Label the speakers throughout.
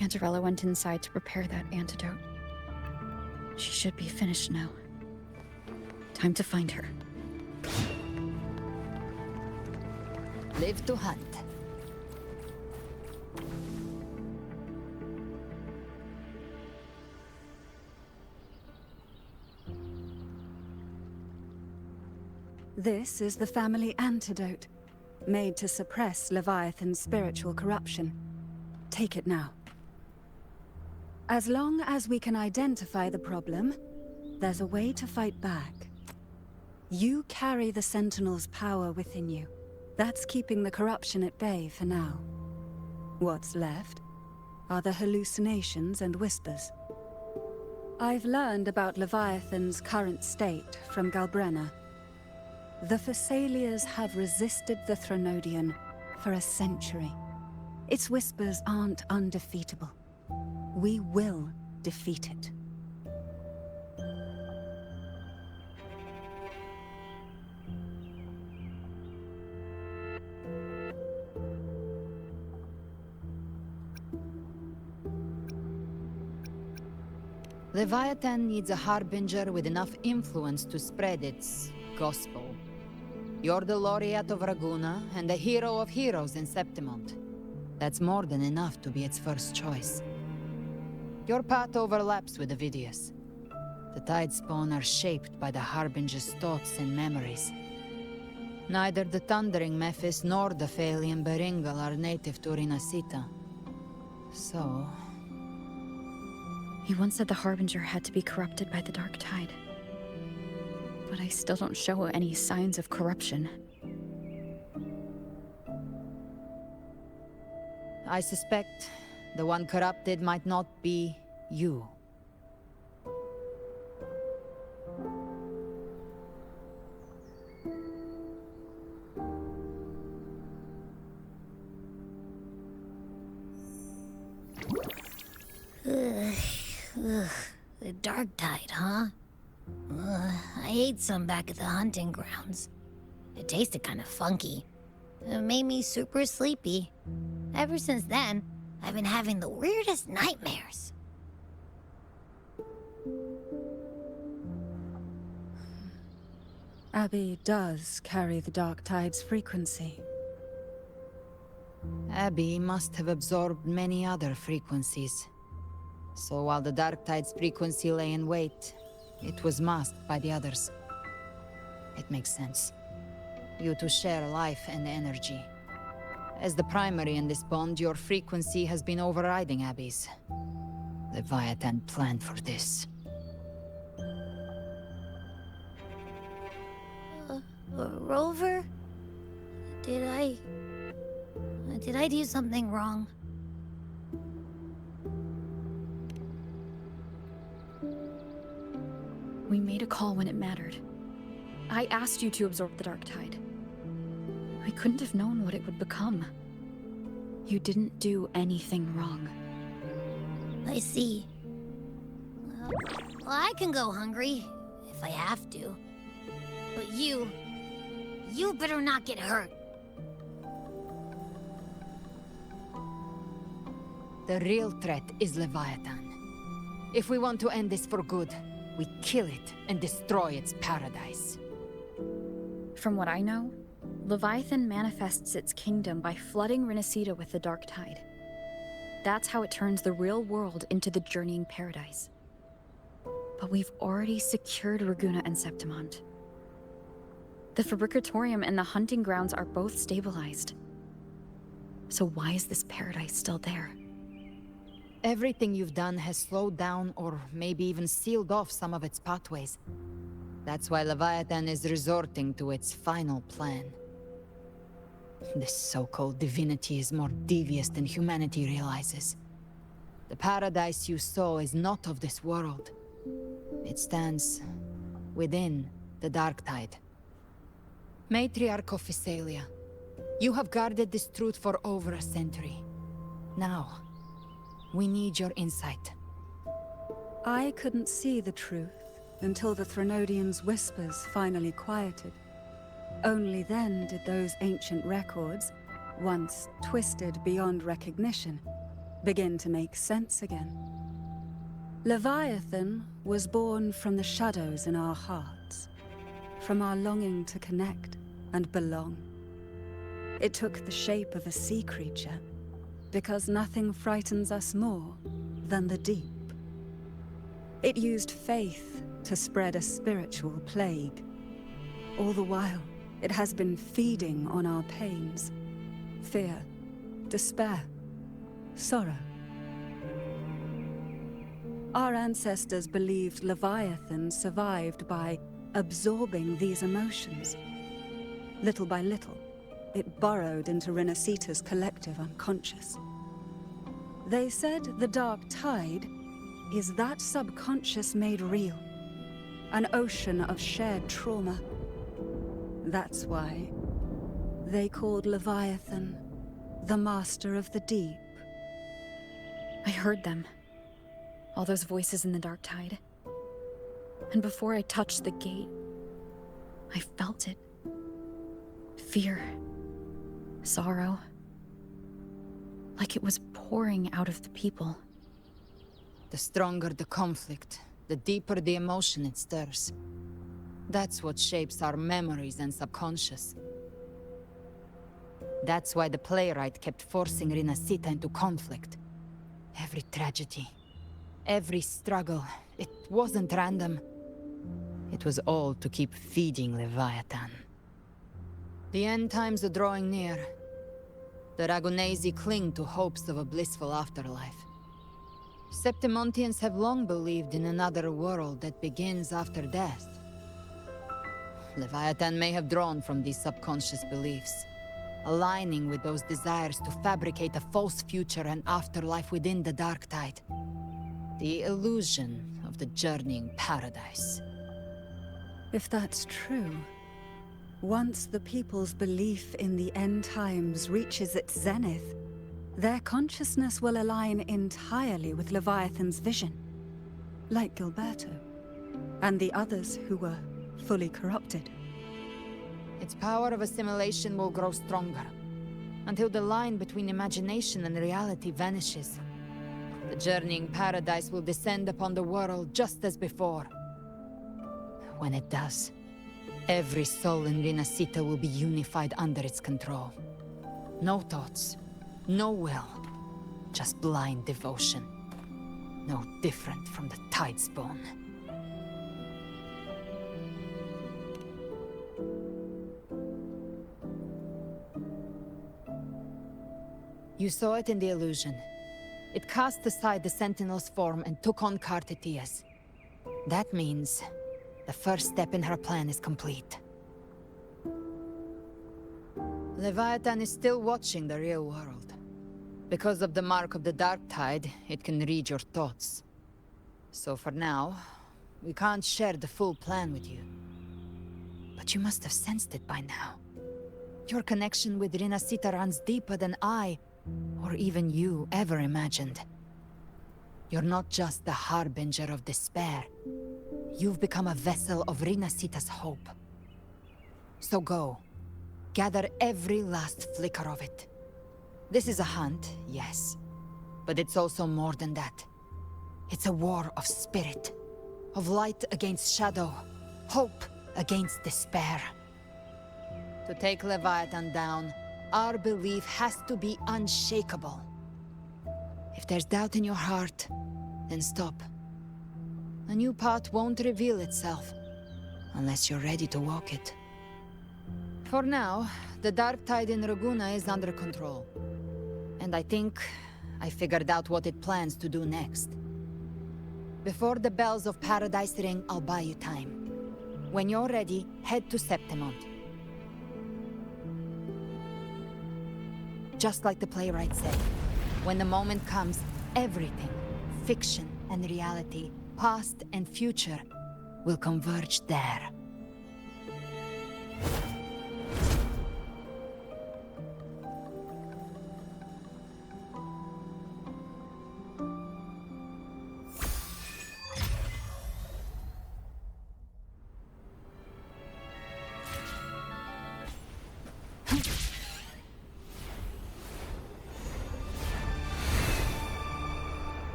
Speaker 1: Cantarella went inside to prepare that antidote. She should be finished now. Time to find her.
Speaker 2: Live to hunt.
Speaker 3: This is the family antidote, made to suppress Leviathan's spiritual corruption. Take it now. As long as we can identify the problem, there's a way to fight back. You carry the Sentinel's power within you. That's keeping the corruption at bay for now. What's left are the hallucinations and whispers. I've learned about Leviathan's current state from Galbrenna. The Thessalians have resisted the Threnodian for a century. Its whispers aren't undefeatable. We will defeat it.
Speaker 2: Leviathan needs a harbinger with enough influence to spread its gospel. You're the laureate of Raguna and the hero of heroes in Septimont. That's more than enough to be its first choice. Your path overlaps with Ovidius. The Tidespawn are shaped by the harbinger's thoughts and memories. Neither the Thundering Mephis nor the Phalian Beringal are native to Rinascita. So...
Speaker 1: You once said the Harbinger had to be corrupted by the Dark Tide. But I still don't show any signs of corruption.
Speaker 2: I suspect the one corrupted might not be you.
Speaker 4: The Dark Tide, huh? I ate some back at the hunting grounds. It tasted kind of funky. It made me super sleepy. Ever since then, I've been having the weirdest nightmares.
Speaker 3: Abby does carry the Dark Tide's frequency.
Speaker 2: Abby must have absorbed many other frequencies. So while the Dark Tide's frequency lay in wait, it was masked by the others. It makes sense. You two share life and energy. As the primary in this bond, your frequency has been overriding Abby's. Leviathan planned for this.
Speaker 4: Rover? Did I do something wrong?
Speaker 1: We made a call when it mattered. I asked you to absorb the Dark Tide. I couldn't have known what it would become. You didn't do anything wrong.
Speaker 4: I see. Well, I can go hungry, if I have to. But you better not get hurt.
Speaker 2: The real threat is Leviathan. If we want to end this for good, we kill it and destroy its paradise.
Speaker 1: From what I know, Leviathan manifests its kingdom by flooding Rinascita with the Dark Tide. That's how it turns the real world into the journeying paradise. But we've already secured Raguna and Septimont. The Fabricatorium and the hunting grounds are both stabilized. So why is this paradise still there?
Speaker 2: Everything you've done has slowed down or maybe even sealed off some of its pathways. That's why Leviathan is resorting to its final plan. This so-called divinity is more devious than humanity realizes. The paradise you saw is not of this world. It stands within the Dark Tide. Matriarch of Thessalia, you have guarded this truth for over a century. Now, we need your insight.
Speaker 3: I couldn't see the truth until the Threnodian's whispers finally quieted. Only then did those ancient records, once twisted beyond recognition, begin to make sense again. Leviathan was born from the shadows in our hearts, from our longing to connect and belong. It took the shape of a sea creature, because nothing frightens us more than the deep. It used faith to spread a spiritual plague. All the while, it has been feeding on our pains, fear, despair, sorrow. Our ancestors believed Leviathan survived by absorbing these emotions. Little by little, it burrowed into Rinascita's collective unconscious. They said the dark tide is that subconscious made real, an ocean of shared trauma. That's why they called Leviathan the Master of the Deep.
Speaker 1: I heard them. All those voices in the dark tide. And before I touched the gate, I felt it. Fear. Sorrow. Like it was pouring out of the people.
Speaker 2: The stronger the conflict, the deeper the emotion it stirs. That's what shapes our memories and subconscious. That's why the playwright kept forcing Rinascita into conflict. Every tragedy, every struggle, it wasn't random. It was all to keep feeding Leviathan. The end times are drawing near. The Ragunesi cling to hopes of a blissful afterlife. Septimontians have long believed in another world that begins after death. Leviathan may have drawn from these subconscious beliefs, aligning with those desires to fabricate a false future and afterlife within the dark tide. The illusion of the journeying paradise.
Speaker 3: If that's true, once the people's belief in the end times reaches its zenith, their consciousness will align entirely with Leviathan's vision, like Gilberto, and the others who were fully corrupted.
Speaker 2: Its power of assimilation will grow stronger, until the line between imagination and reality vanishes. The journeying paradise will descend upon the world just as before. When it does, every soul in Rinascita will be unified under its control. No thoughts, no will, just blind devotion. No different from the Tidespawn. You saw it in the illusion. It cast aside the Sentinel's form and took on Cartitia's. That means the first step in her plan is complete. Leviathan is still watching the real world. Because of the mark of the Dark Tide, it can read your thoughts. So for now, we can't share the full plan with you. But you must have sensed it by now. Your connection with Rinascita runs deeper than I, or even you, ever imagined. You're not just the harbinger of despair. You've become a vessel of Rinascita's hope. So go. Gather every last flicker of it. This is a hunt, yes. But it's also more than that. It's a war of spirit. Of light against shadow. Hope against despair. To take Leviathan down, our belief has to be unshakable. If there's doubt in your heart, then stop. A new path won't reveal itself, unless you're ready to walk it. For now, the dark tide in Raguna is under control. And I think I figured out what it plans to do next. Before the bells of Paradise ring, I'll buy you time. When you're ready, head to Septimont. Just like the playwright said, when the moment comes, everything, fiction and reality, past and future, will converge there.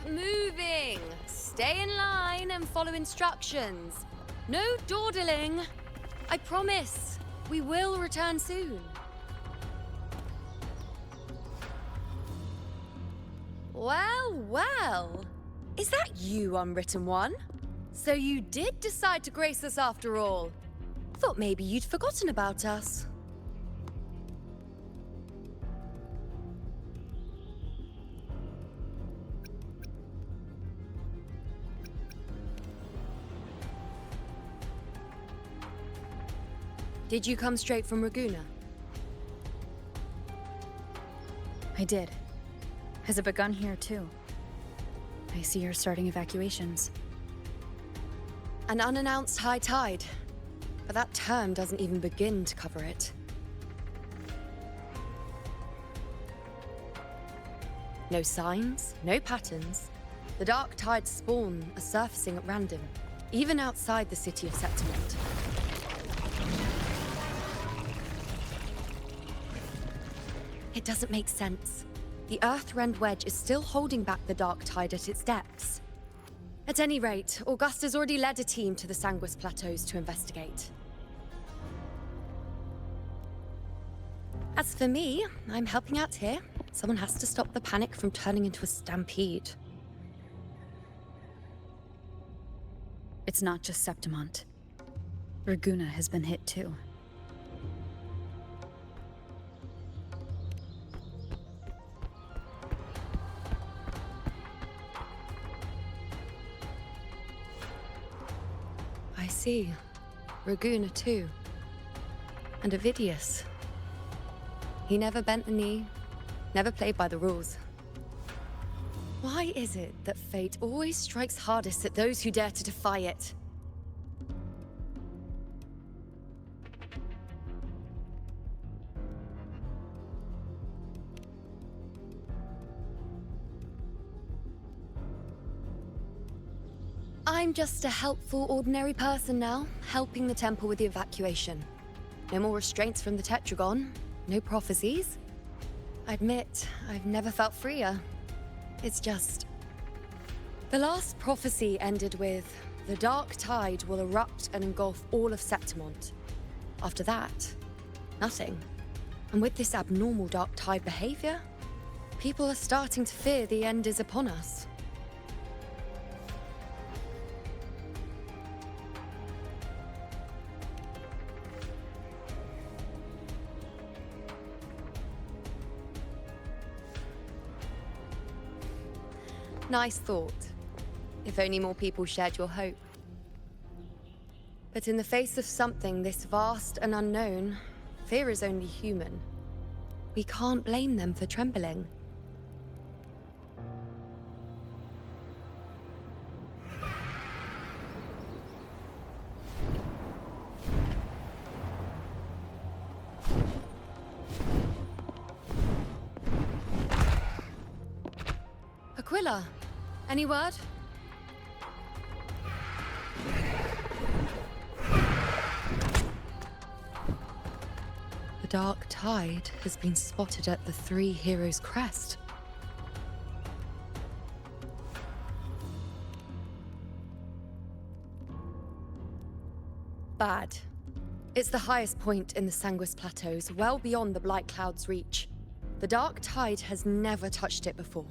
Speaker 5: moving. Stay in line and follow instructions. No dawdling. I promise, we will return soon. Well, well. Is that you, Unwritten One? So you did decide to grace us after all. Thought maybe you'd forgotten about us. Did you come straight from Raguna?
Speaker 1: I did. Has it begun here, too? I see you're starting evacuations.
Speaker 5: An unannounced high tide. But that term doesn't even begin to cover it. No signs, no patterns. The dark tide's spawn are surfacing at random, even outside the city of Septimont. It doesn't make sense. The Earth-rend wedge is still holding back the dark tide at its depths. At any rate, Augusta's already led a team to the Sanguis Plateaus to investigate. As for me, I'm helping out here. Someone has to stop the panic from turning into a stampede.
Speaker 1: It's not just Septimont. Raguna has been hit too.
Speaker 5: I see. Raguna too. And Ovidius. He never bent the knee, never played by the rules. Why is it that fate always strikes hardest at those who dare to defy it? I'm just a helpful, ordinary person now, helping the temple with the evacuation. No more restraints from the Tetragon, no prophecies. I admit, I've never felt freer. It's just... The last prophecy ended with, the dark tide will erupt and engulf all of Septimont. After that, nothing. And with this abnormal dark tide behavior, people are starting to fear the end is upon us. Nice thought. If only more people shared your hope. But in the face of something this vast and unknown, fear is only human. We can't blame them for trembling. Aquila, any word? The dark tide has been spotted at the Three Heroes' crest. Bad. It's the highest point in the Sanguis Plateaus, well beyond the Blight Cloud's reach. The dark tide has never touched it before.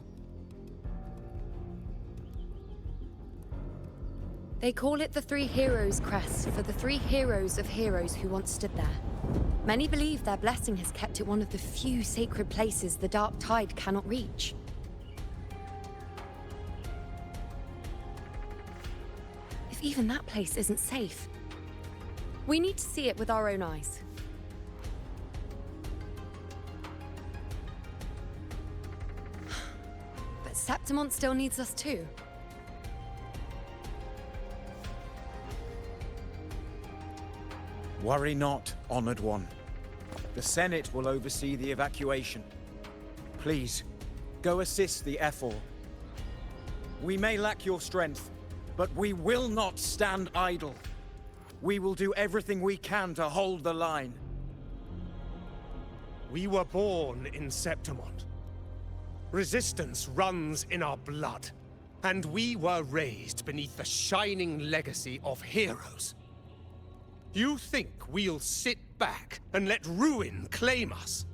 Speaker 5: They call it the Three Heroes' Crest for the three heroes of heroes who once stood there. Many believe their blessing has kept it one of the few sacred places the dark tide cannot reach. If even that place isn't safe, we need to see it with our own eyes. But Septimont still needs us too.
Speaker 6: Worry not, Honored One. The Senate will oversee the evacuation. Please, go assist the Ephor. We may lack your strength, but we will not stand idle. We will do everything we can to hold the line.
Speaker 7: We were born in Septimont. Resistance runs in our blood. And we were raised beneath the shining legacy of heroes. You think we'll sit back and let ruin claim us?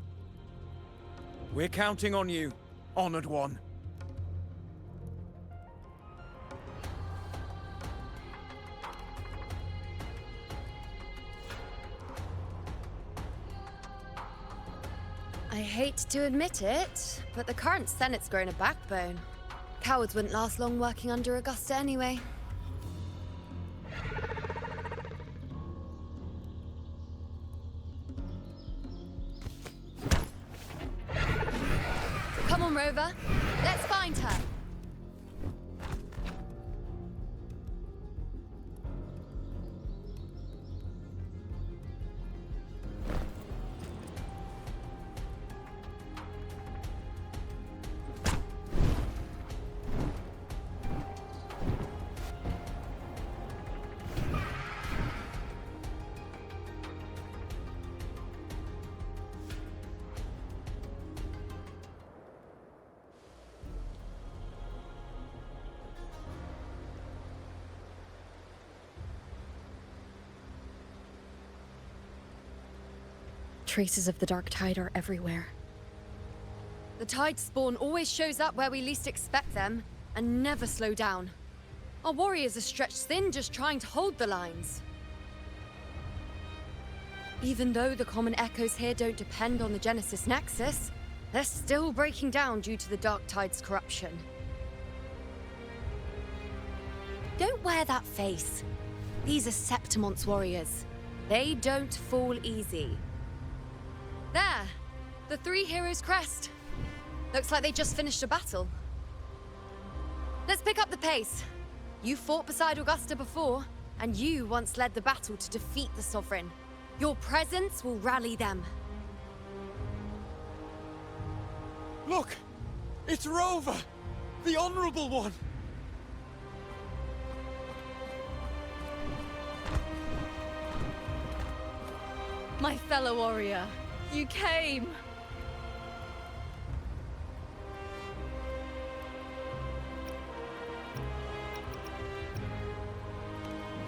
Speaker 6: We're counting on you, Honored One.
Speaker 5: I hate to admit it, but the current Senate's grown a backbone. Cowards wouldn't last long working under Augusta anyway. Come on, Rover. Let's find her.
Speaker 1: Traces of the dark tide are everywhere.
Speaker 5: The tide spawn always shows up where we least expect them, and never slow down. Our warriors are stretched thin just trying to hold the lines. Even though the common echoes here don't depend on the Genesis Nexus, they're still breaking down due to the dark tide's corruption. Don't wear that face. These are Septimon's warriors. They don't fall easy. There! The three heroes' crest. Looks like they just finished a battle. Let's pick up the pace. You fought beside Augusta before, and you once led the battle to defeat the Sovereign. Your presence will rally them.
Speaker 6: Look! It's Rover! The Honorable One!
Speaker 8: My fellow warrior, you came!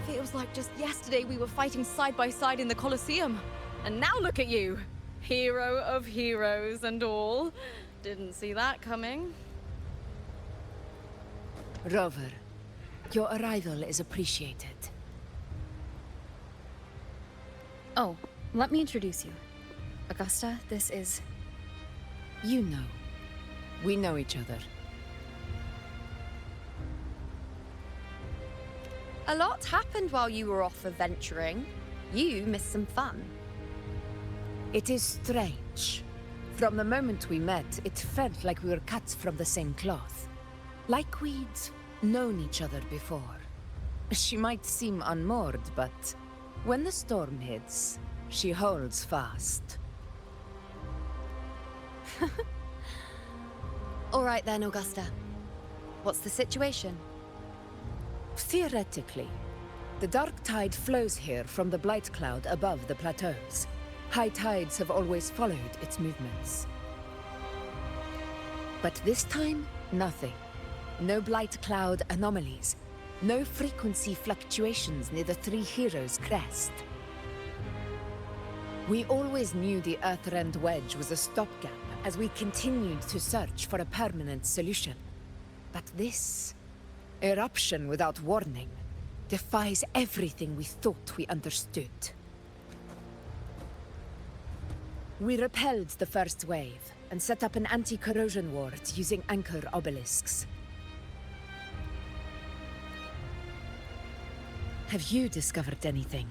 Speaker 8: Feels like just yesterday we were fighting side by side in the Colosseum. And now look at you! Hero of heroes and all. Didn't see that coming.
Speaker 9: Rover, your arrival is appreciated.
Speaker 1: Oh, let me introduce you. Augusta, this is...
Speaker 9: You know. We know each other.
Speaker 5: A lot happened while you were off adventuring. You missed some fun.
Speaker 9: It is strange. From the moment we met, it felt like we were cut from the same cloth. Like we'd known each other before. She might seem unmoored, but when the storm hits, she holds fast.
Speaker 5: All right then, Augusta. What's the situation?
Speaker 9: Theoretically, the dark tide flows here from the blight cloud above the plateaus. High tides have always followed its movements. But this time, nothing. No blight cloud anomalies. No frequency fluctuations near the Three Heroes' crest. We always knew the Earthrend Wedge was a stopgap as we continued to search for a permanent solution. But this eruption without warning defies everything we thought we understood. We repelled the first wave and set up an anti-corrosion ward using anchor obelisks. Have you discovered anything?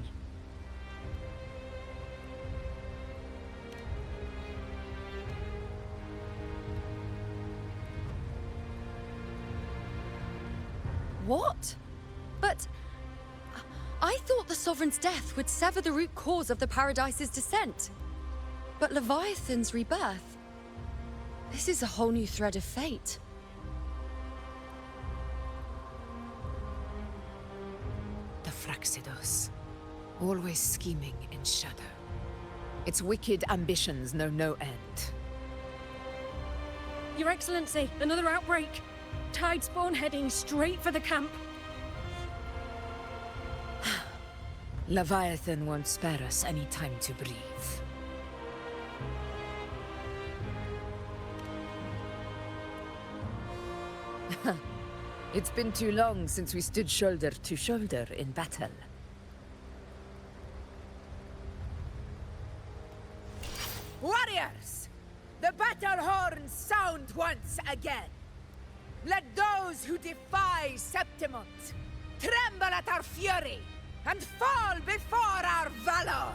Speaker 5: What? But... I thought the Sovereign's death would sever the root cause of the Paradise's descent. But Leviathan's rebirth... This is a whole new thread of fate.
Speaker 9: The Fraxidos. Always scheming in shadow. Its wicked ambitions know no end.
Speaker 8: Your Excellency, another outbreak!
Speaker 10: tide spawn heading straight for the camp.
Speaker 9: Leviathan won't spare us any time to breathe. It's been too long since we stood shoulder to shoulder in battle. Warriors! The battle horns sound once again! Let those who defy Septimont tremble at our fury and fall before our valor!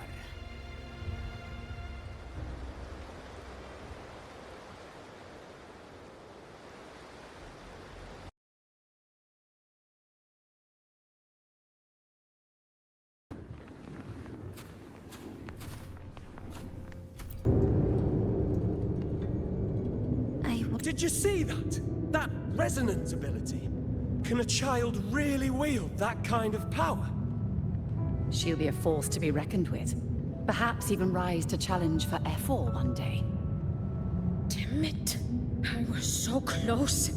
Speaker 11: Did you see that? That resonance ability? Can a child really wield that kind of power?
Speaker 3: She'll be a force to be reckoned with. Perhaps even rise to challenge for F4 one day.
Speaker 10: Damn it. I was so close.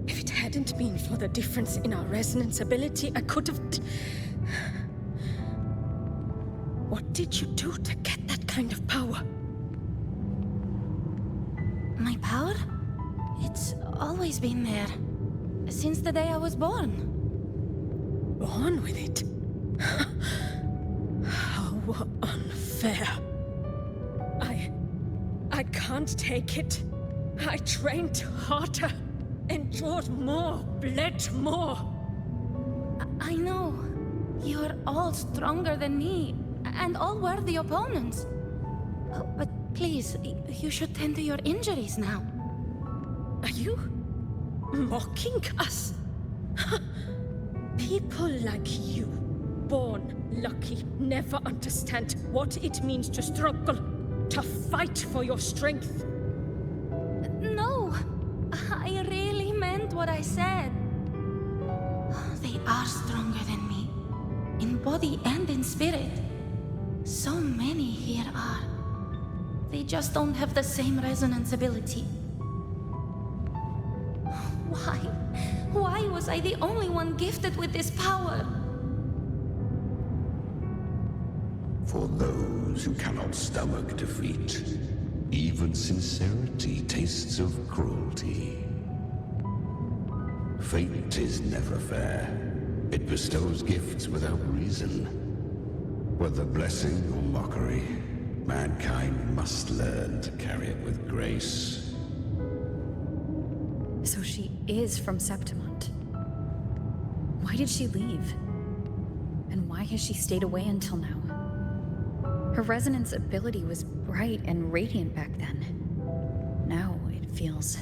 Speaker 10: If it hadn't been for the difference in our resonance ability, I could have... What did you do to get that kind of power?
Speaker 1: My power? It's always been there. Since the day I was born.
Speaker 10: Born with it? How unfair. I can't take it. I trained harder, endured more, bled more.
Speaker 1: I know. You're all stronger than me, and all worthy opponents. But please, you should tend to your injuries now.
Speaker 10: Are you mocking us? People like you, born lucky, never understand what it means to struggle, to fight for your strength.
Speaker 1: No, I really meant what I said. They are stronger than me, in body and in spirit. So many here are. They just don't have the same resonance ability. Why? Why was I the only one gifted with this power?
Speaker 12: For those who cannot stomach defeat, even sincerity tastes of cruelty. Fate is never fair. It bestows gifts without reason. Whether blessing or mockery, mankind must learn to carry it with grace.
Speaker 1: So she is from Septimont. Why did she leave? And why has she stayed away until now? Her resonance ability was bright and radiant back then. Now it feels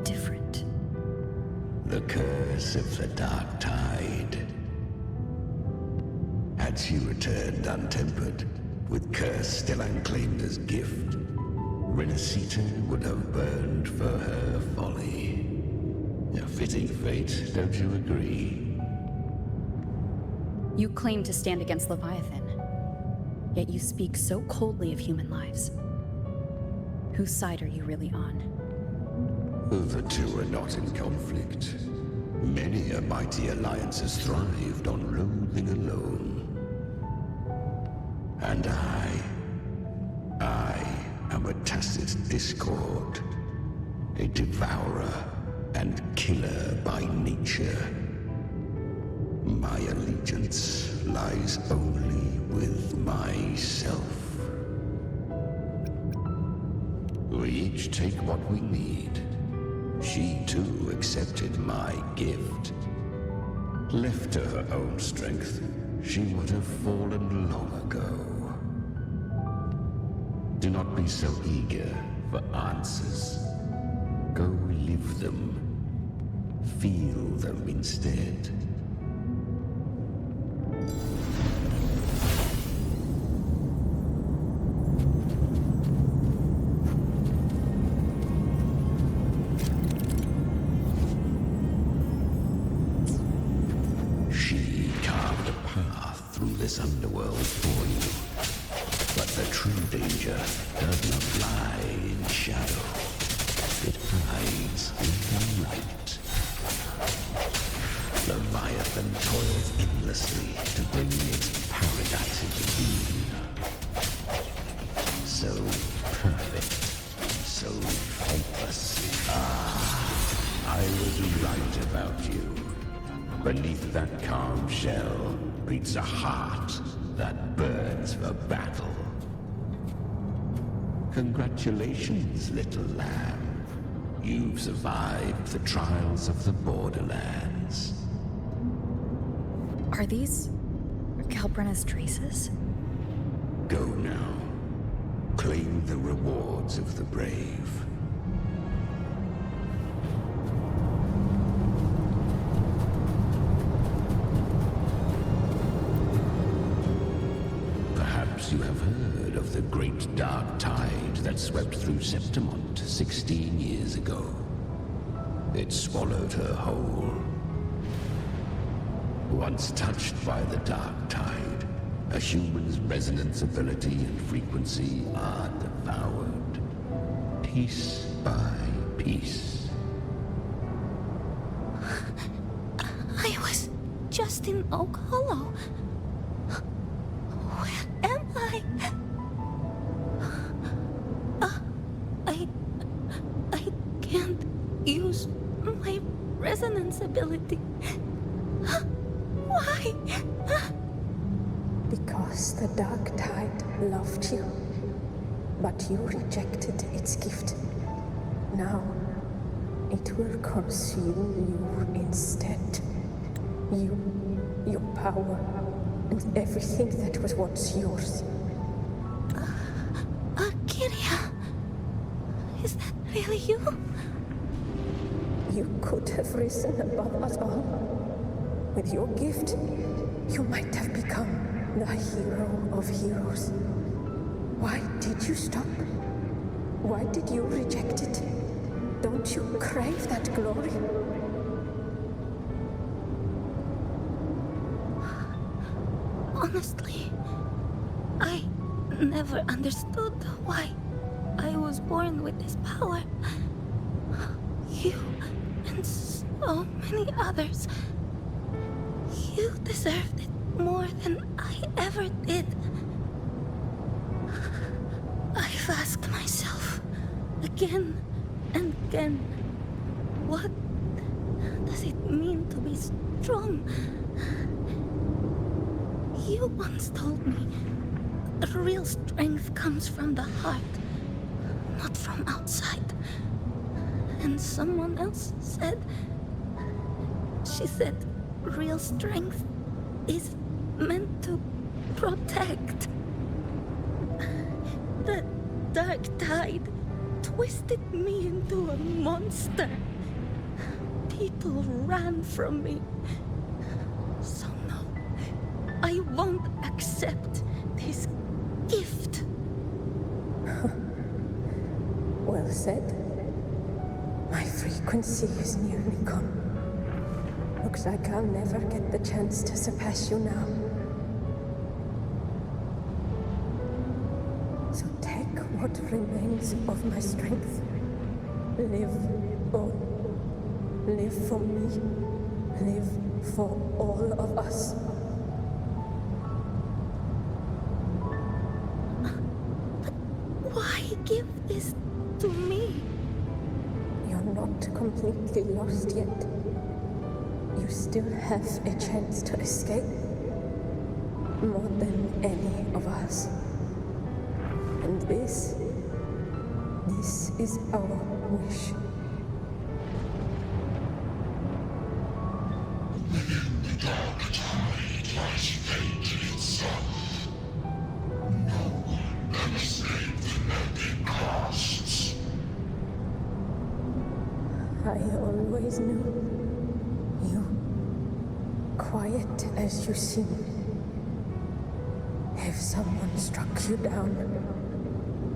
Speaker 1: different.
Speaker 12: The curse of the Dark Tide. Had she returned untempered, with curse still unclaimed as gift, Rinascita would have burned for her folly. A fitting fate, don't you agree?
Speaker 1: You claim to stand against Leviathan, yet you speak so coldly of human lives. Whose side are you really on?
Speaker 12: The two are not in conflict. Many a mighty alliance has thrived on loathing alone. And I am a tacit discord, a devourer and killer by nature. My allegiance lies only with myself. We each take what we need. She too accepted my gift. Left to her own strength, she would have fallen long ago. Do not be so eager for answers. Go live them. Feel them instead. She carved a path through this underworld for you. But the true danger does not lie in shadow. It hides in the light. Leviathan toils endlessly to bring its paradise into being. So perfect, so faithless. I was right about you. Beneath that calm shell beats a heart that burns for battle. Congratulations, little lamb. You've survived the trials of the Borderlands.
Speaker 1: Are these Calbrenna's traces?
Speaker 12: Go now. Claim the rewards of the brave. Perhaps you have heard of the great dark tide that swept through Septimont 16 years ago. It swallowed her whole. Once touched by the dark tide, a human's resonance ability and frequency are devoured, piece by piece.
Speaker 4: I was just in Oak Hollow. Where am I? I can't use my resonance ability. Why?
Speaker 10: Because the dark tide loved you, but you rejected its gift. Now, it will consume you instead. You, your power, and everything that was once yours.
Speaker 4: Kiria, is that really you?
Speaker 10: You could have risen above us all. With your gift, you might have become the hero of heroes. Why did you stop? Why did you reject it? Don't you crave that glory?
Speaker 4: Honestly, I never understood why I was born with this power. You and so many others. You deserved it more than I ever did. I've asked myself again and again, what does it mean to be strong? You once told me real strength comes from the heart, not from outside. And someone else said, she said, real strength is meant to protect. The dark tide twisted me into a monster. People ran from me. So no, I won't accept this gift.
Speaker 10: Well said. My frequency is nearly gone. Looks like I'll never get the chance to surpass you now. So take what remains of my strength. Live on. Live for me. Live for all of us.
Speaker 4: But why give this to me?
Speaker 10: You're not completely lost yet. You still have a chance to escape. More than any of us. And this is our wish.
Speaker 12: Within the dark tide lies fate itself. No one can escape the mending costs.
Speaker 10: I always knew you, quiet as you seem. If someone struck you down,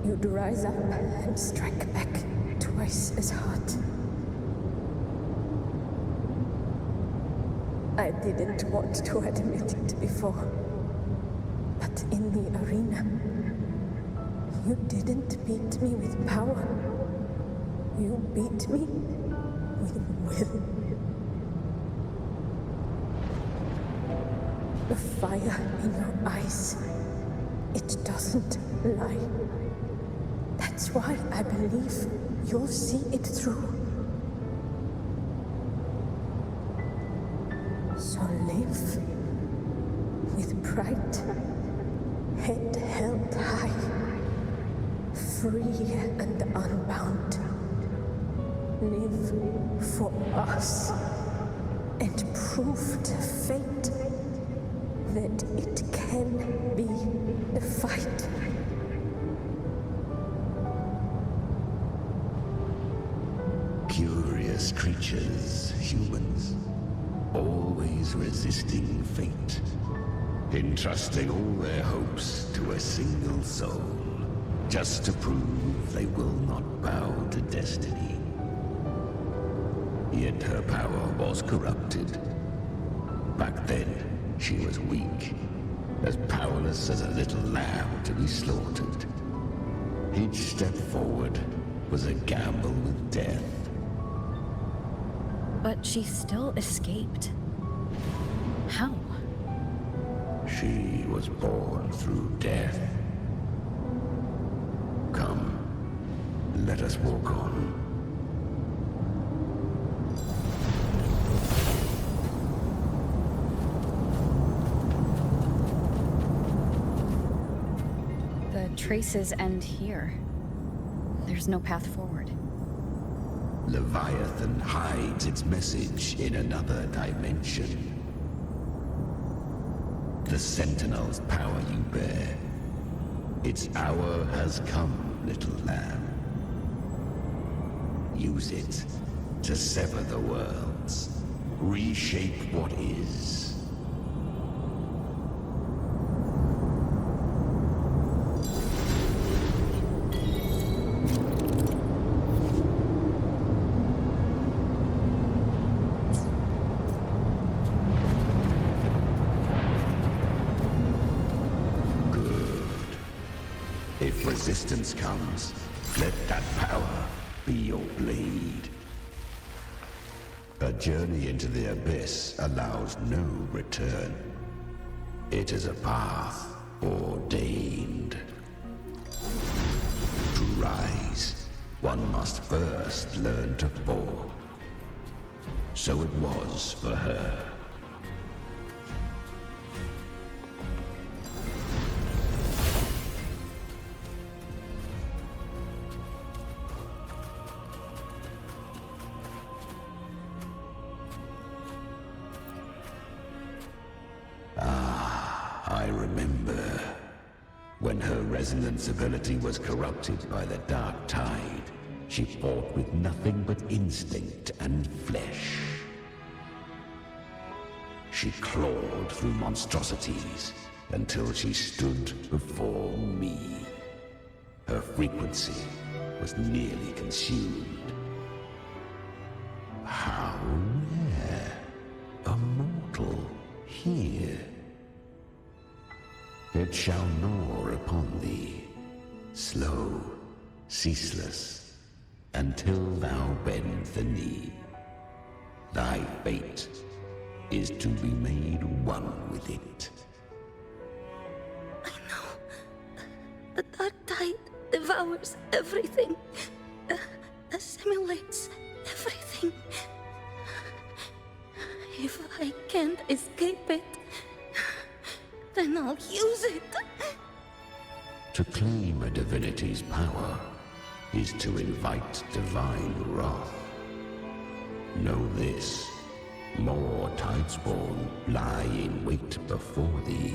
Speaker 10: you'd rise up and strike back twice as hard. I didn't want to admit it before, but in the arena, you didn't beat me with power. You beat me with will. The fire in your eyes, it doesn't lie. That's why I believe you'll see it through. So live with pride, head held high, free and unbound. Live for us and prove to fate that it can be defied.
Speaker 12: Curious creatures, humans, always resisting fate, entrusting all their hopes to a single soul, just to prove they will not bow to destiny. Yet her power was corrupted. Back then, she was weak, as powerless as a little lamb to be slaughtered. Each step forward was a gamble with death.
Speaker 1: But she still escaped. How?
Speaker 12: She was born through death. Come, let us walk on.
Speaker 1: The traces end here. There's no path forward.
Speaker 12: Leviathan hides its message in another dimension. The Sentinel's power you bear. Its hour has come, little lamb. Use it to sever the worlds. Reshape what is. If resistance comes, let that power be your blade. A journey into the abyss allows no return. It is a path ordained. To rise, one must first learn to fall. So it was for her. I remember when her resonance ability was corrupted by the dark tide. She fought with nothing but instinct and flesh. She clawed through monstrosities until she stood before me. Her frequency was nearly consumed. How rare a mortal here. It shall gnaw upon thee, slow, ceaseless, until thou bend the knee. Thy fate is to be made one with it.
Speaker 13: I know. The dark tide devours everything, assimilates everything. If I can't escape it, then I'll use it.
Speaker 12: To claim a divinity's power is to invite divine wrath. Know this, more Tidespawn lie in wait before thee.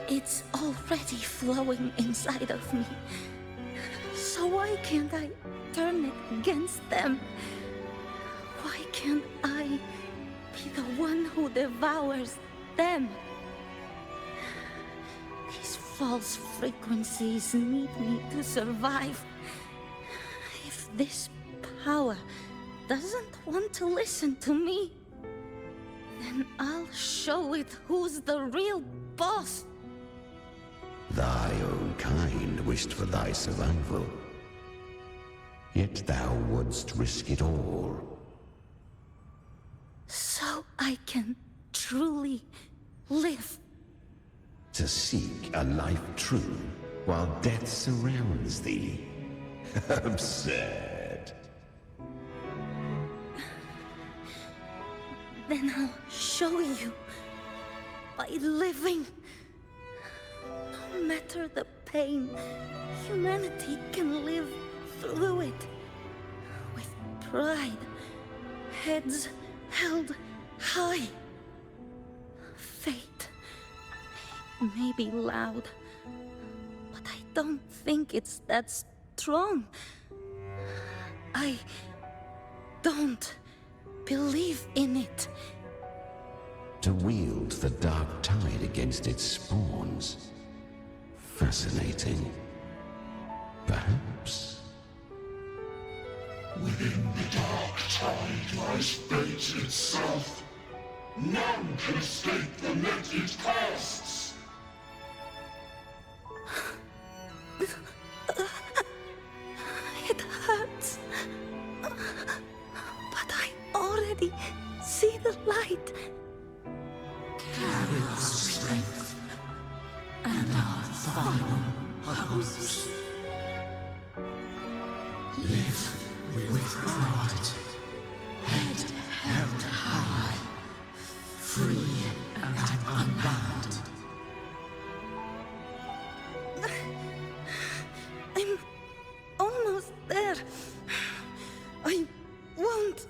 Speaker 13: It's already flowing inside of me. So why can't I turn it against them? Why can't I be the one who devours them? These false frequencies need me to survive. If this power doesn't want to listen to me, then I'll show it who's the real boss.
Speaker 12: Thy own kind wished for thy survival. Yet thou wouldst risk it all.
Speaker 13: So I can truly live.
Speaker 12: To seek a life true while death surrounds thee. Absurd.
Speaker 13: Then I'll show you. By living. No matter the pain, humanity can live through it. With pride. Heads held high. Fate may be loud, but I don't think it's that strong. I don't believe in it.
Speaker 12: To wield the dark tide against its spawns. Fascinating. Perhaps.
Speaker 14: Within the dark tide lies fate itself. None can escape the net it casts.
Speaker 13: It hurts. But I already see the light.
Speaker 14: Carry our strength and our final hopes. Live with pride, head held high, free and unbound.
Speaker 13: I'm almost there. I won't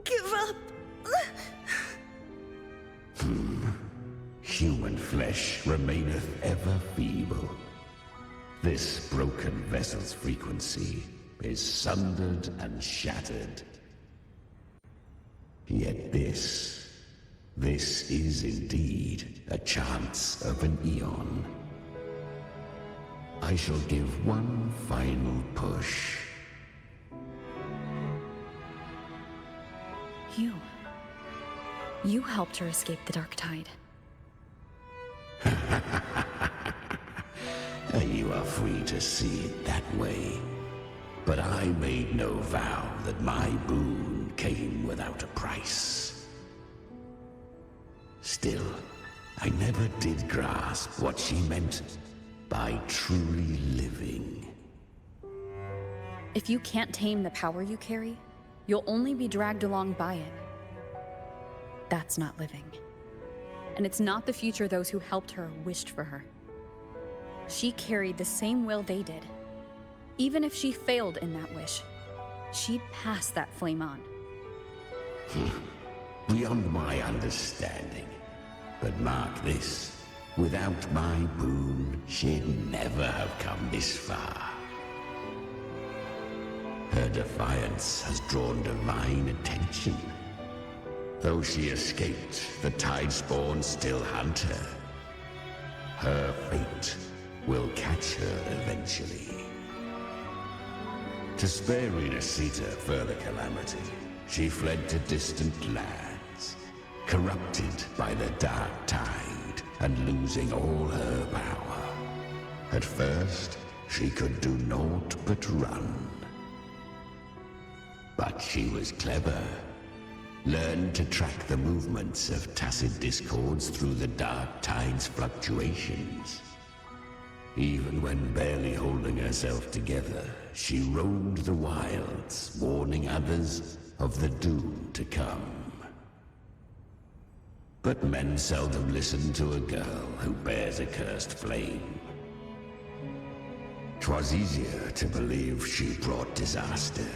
Speaker 13: give up.
Speaker 12: Human flesh remaineth ever feeble. This broken vessel's frequency is sundered and shattered. Yet this is indeed a chance of an eon. I shall give one final push.
Speaker 1: You helped her escape the dark tide.
Speaker 12: You are free to see it that way. But I made no vow that my boon came without a price. Still, I never did grasp what she meant by truly living.
Speaker 1: If you can't tame the power you carry, you'll only be dragged along by it. That's not living. And it's not the future those who helped her wished for her. She carried the same will they did. Even if she failed in that wish, she'd pass that flame on.
Speaker 12: Beyond my understanding. But mark this, without my boon, she'd never have come this far. Her defiance has drawn divine attention. Though she escaped, the Tidespawn still hunt her. Her fate will catch her eventually. To spare Rinascita further calamity, she fled to distant lands, corrupted by the dark tide and losing all her power. At first, she could do naught but run. But she was clever. Learned to track the movements of tacit discords through the dark tide's fluctuations. Even when barely holding herself together, she roamed the wilds, warning others of the doom to come. But men seldom listen to a girl who bears a cursed flame. 'Twas easier to believe she brought disaster.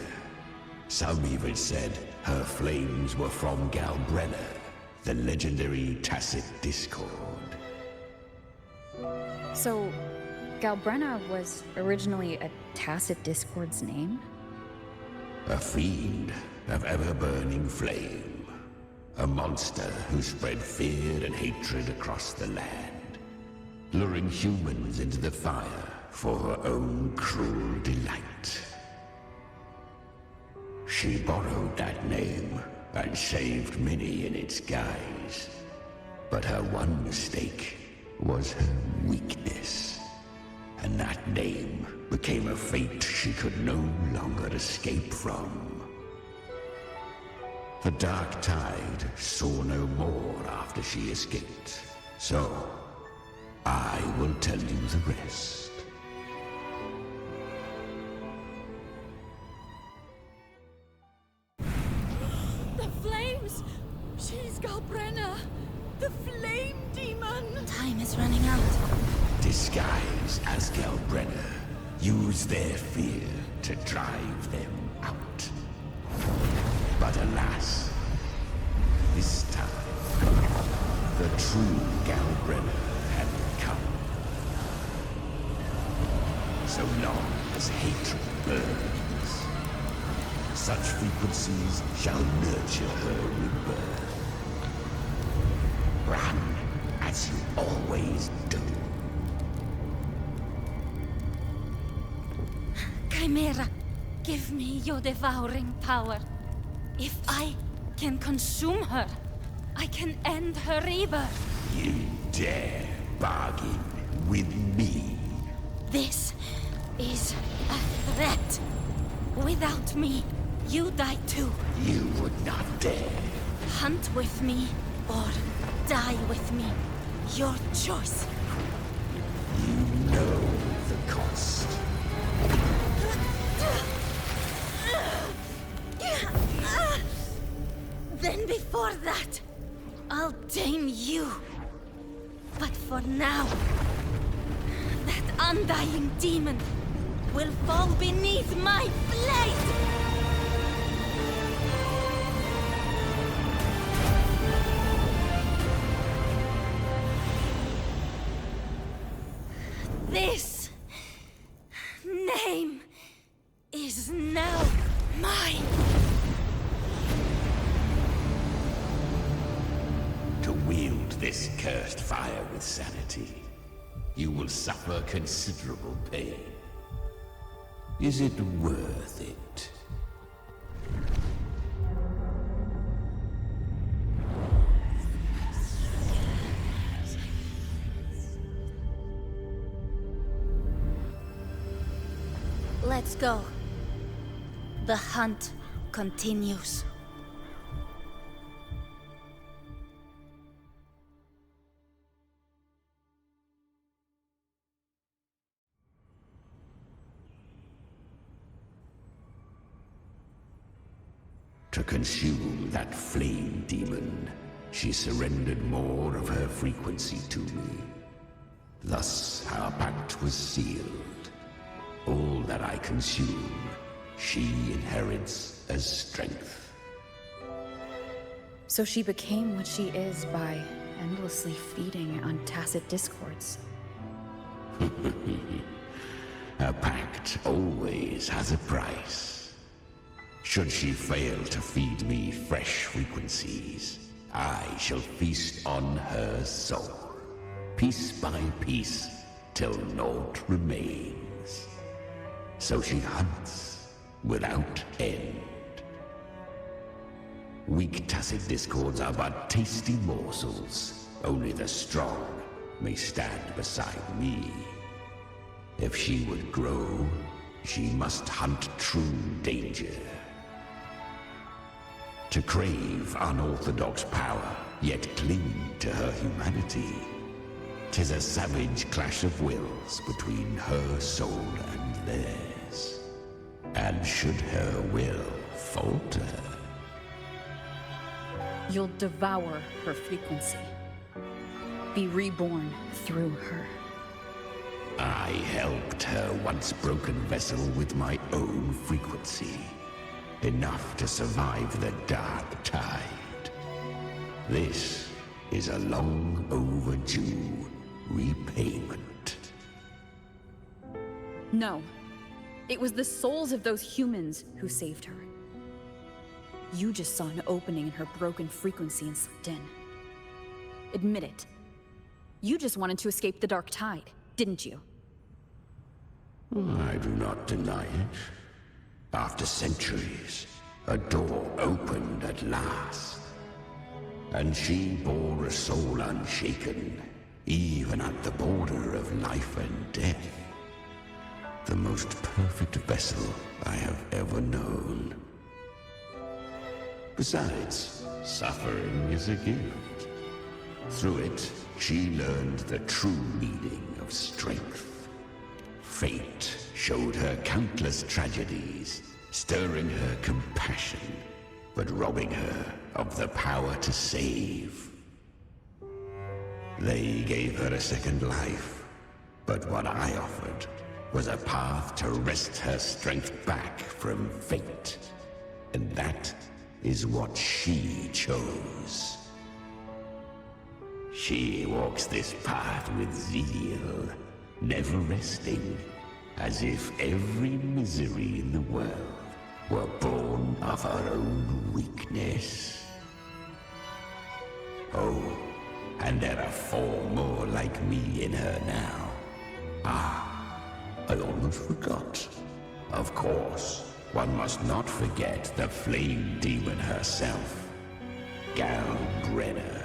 Speaker 12: Some even said her flames were from Galbrenna, the legendary tacit discord.
Speaker 1: So, Galbrenna was originally a tacit discord's name?
Speaker 12: A fiend of ever-burning flame. A monster who spread fear and hatred across the land, luring humans into the fire for her own cruel delight. She borrowed that name and saved many in its guise. But her one mistake was her weakness. And that name became a fate she could no longer escape from. The dark tide saw no more after she escaped, So, I will tell you the rest.
Speaker 13: The flames! She's Galbrenna! The flame demon! Time is running out.
Speaker 12: Disguised as Galbrenna, use their fear to drive them out. But alas, this time, the true Galbrenna had come. So long as hatred burns, such frequencies shall nurture her rebirth. Run as you always do.
Speaker 13: Chimera, give me your devouring power. If I can consume her, I can end her rebirth.
Speaker 12: You dare bargain with me?
Speaker 13: This is a threat. Without me, you die too.
Speaker 12: You would not dare.
Speaker 13: Hunt with me or die with me. Your choice.
Speaker 12: You know the cost.
Speaker 13: Then before that, I'll tame you. But for now, that undying demon will fall beneath my blade! This name is now mine.
Speaker 12: To wield this cursed fire with sanity, you will suffer considerable pain. Is it worth it?
Speaker 13: Let's go. The hunt continues.
Speaker 12: To consume that flame demon, she surrendered more of her frequency to me. Thus, our pact was sealed. All that I consume, she inherits as strength.
Speaker 1: So she became what she is by endlessly feeding on tacit discords.
Speaker 12: A pact always has a price. Should she fail to feed me fresh frequencies, I shall feast on her soul, piece by piece, till naught remains. So she hunts without end. Weak tacit discords are but tasty morsels. Only the strong may stand beside me. If she would grow, she must hunt true danger. To crave unorthodox power, yet cling to her humanity, 'tis a savage clash of wills between her soul and theirs. And should her will falter,
Speaker 1: You'll devour her frequency. Be reborn through her.
Speaker 12: I helped her once broken vessel with my own frequency. Enough to survive the dark tide. This is a long overdue repayment.
Speaker 1: No. It was the souls of those humans who saved her. You just saw an opening in her broken frequency and slipped in. Admit it. You just wanted to escape the dark tide, didn't you?
Speaker 12: I do not deny it. After centuries, a door opened at last. And she bore a soul unshaken, even at the border of life and death. The most perfect vessel I have ever known. Besides, suffering is a gift. Through it, she learned the true meaning of strength. Fate showed her countless tragedies, stirring her compassion, but robbing her of the power to save. They gave her a second life, but what I offered was a path to wrest her strength back from fate. And that is what she chose. She walks this path with zeal, never resting, as if every misery in the world were born of her own weakness. Oh, and there are 4 more like me in her now. Ah, I almost forgot. Of course, one must not forget the flame demon herself, Galbrenna.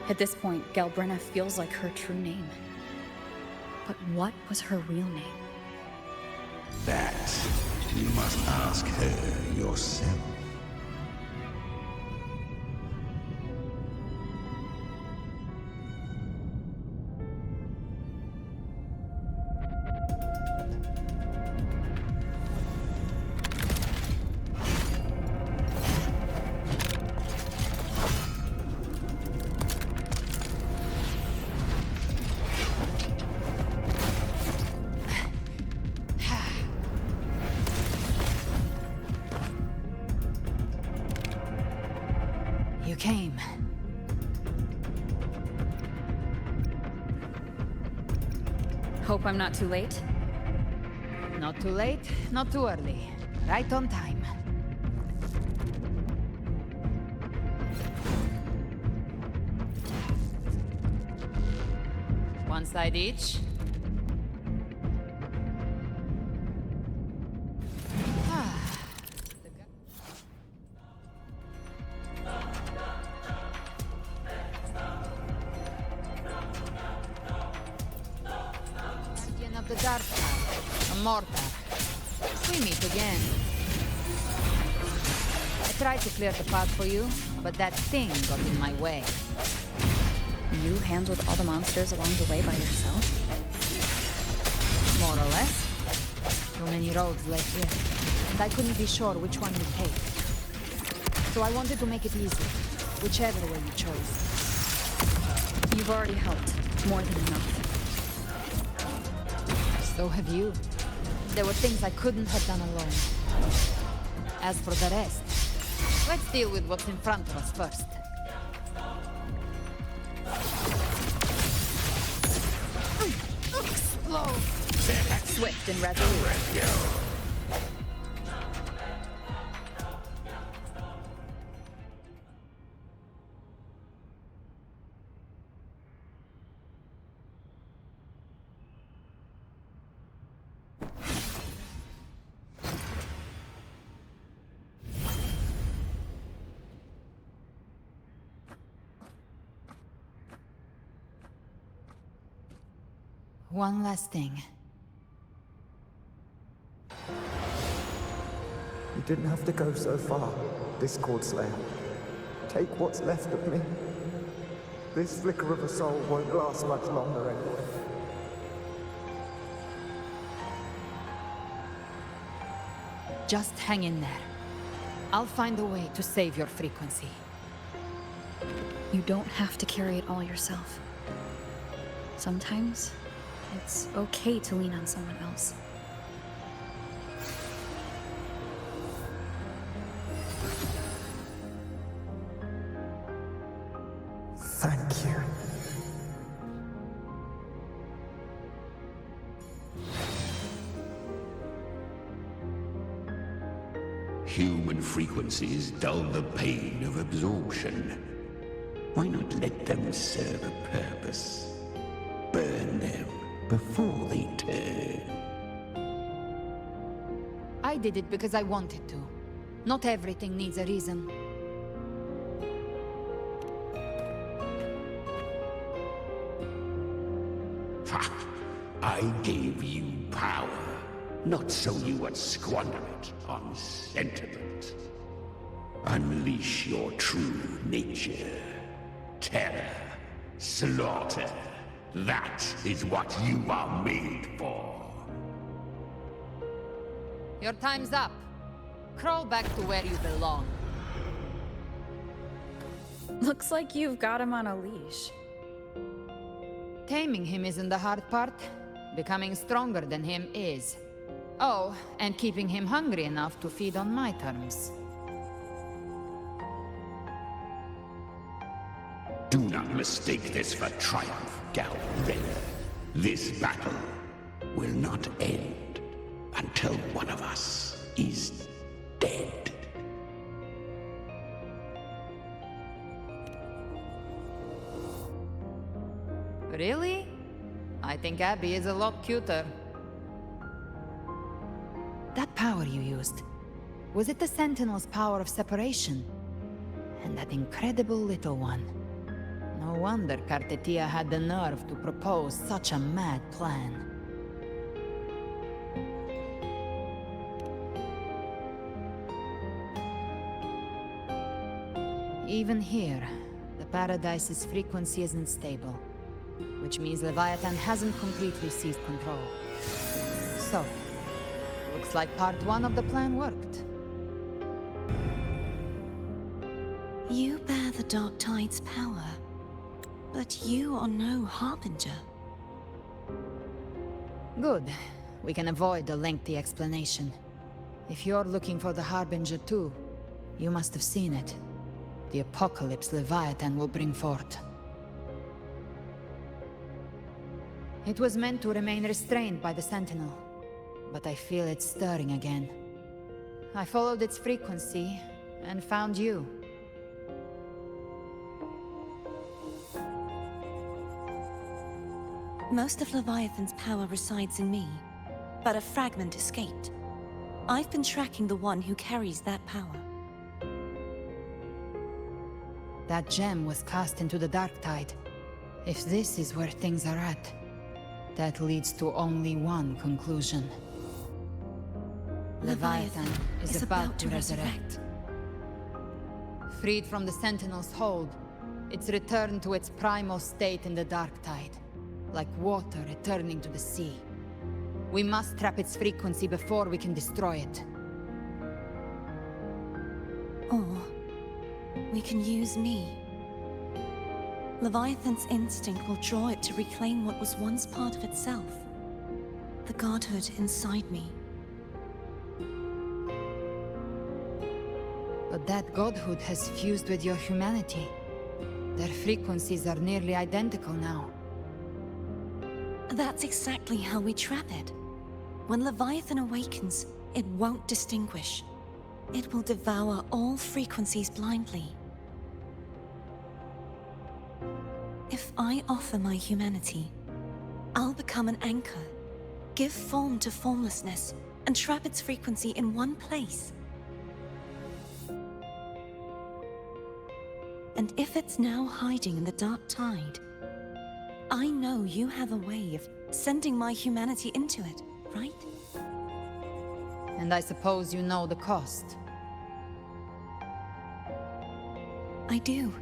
Speaker 1: At this point, Galbrenna feels like her true name. But what was her real name?
Speaker 12: That you must ask her yourself.
Speaker 2: You came.
Speaker 1: Hope I'm not too late.
Speaker 2: Not too late, not too early. Right on time. One side each. Guardian of the Dark Side, a mortar. We meet again. I tried to clear the path for you, but that thing got in my way.
Speaker 1: You handled all the monsters along the way by yourself?
Speaker 2: More or less. Too many roads led here, and I couldn't be sure which one to take. So I wanted to make it easy, whichever way you chose.
Speaker 1: You've already helped. More than enough.
Speaker 2: So have you. There were things I couldn't have done alone. As for the rest, let's deal with what's in front of us first. Explode!
Speaker 1: Swift and resolute.
Speaker 2: One last thing.
Speaker 15: You didn't have to go so far, Discord Slayer. Take what's left of me. This flicker of a soul won't last much longer anyway.
Speaker 2: Just hang in there. I'll find a way to save your frequency.
Speaker 1: You don't have to carry it all yourself. Sometimes, it's okay to lean on someone else.
Speaker 15: Thank you.
Speaker 12: Human frequencies dull the pain of absorption. Why not let them serve a purpose? Burn them before they turn.
Speaker 2: I did it because I wanted to. Not everything needs a reason.
Speaker 12: Ha! I gave you power, not so you would squander it on sentiment. Unleash your true nature. Terror, slaughter. That is what you are made for.
Speaker 2: Your time's up. Crawl back to where you belong.
Speaker 1: Looks like you've got him on a leash.
Speaker 2: Taming him isn't the hard part. Becoming stronger than him is. Oh, and keeping him hungry enough to feed on my terms.
Speaker 12: Do not mistake this for triumph, Gal-Ren. This battle will not end until one of us is dead.
Speaker 2: Really? I think Abby is a lot cuter. That power you used, was it the Sentinel's power of separation? And that incredible little one. No wonder Cartetia had the nerve to propose such a mad plan. Even here, the Paradise's frequency isn't stable, which means Leviathan hasn't completely seized control. So, looks like part one of the plan worked.
Speaker 16: You bear the Dark Tide's power, but you are no Harbinger.
Speaker 2: Good. We can avoid a lengthy explanation. If you're looking for the Harbinger too, you must have seen it. The apocalypse Leviathan will bring forth. It was meant to remain restrained by the Sentinel, but I feel it stirring again. I followed its frequency, and found you.
Speaker 16: Most of Leviathan's power resides in me, but a fragment escaped. I've been tracking the one who carries that power.
Speaker 2: That gem was cast into the Dark Tide. If this is where things are at, that leads to only one conclusion. Leviathan is about to resurrect. Freed from the Sentinel's hold, it's returned to its primal state in the Dark Tide, like water returning to the sea. We must trap its frequency before we can destroy it.
Speaker 16: Or we can use me. Leviathan's instinct will draw it to reclaim what was once part of itself. The godhood inside me.
Speaker 2: But that godhood has fused with your humanity. Their frequencies are nearly identical now.
Speaker 16: That's exactly how we trap it. When Leviathan awakens, it won't distinguish. It will devour all frequencies blindly. If I offer my humanity, I'll become an anchor, give form to formlessness, and trap its frequency in one place. And if it's now hiding in the Dark Tide, I know you have a way of sending my humanity into it, right?
Speaker 2: And I suppose you know the cost.
Speaker 16: I do.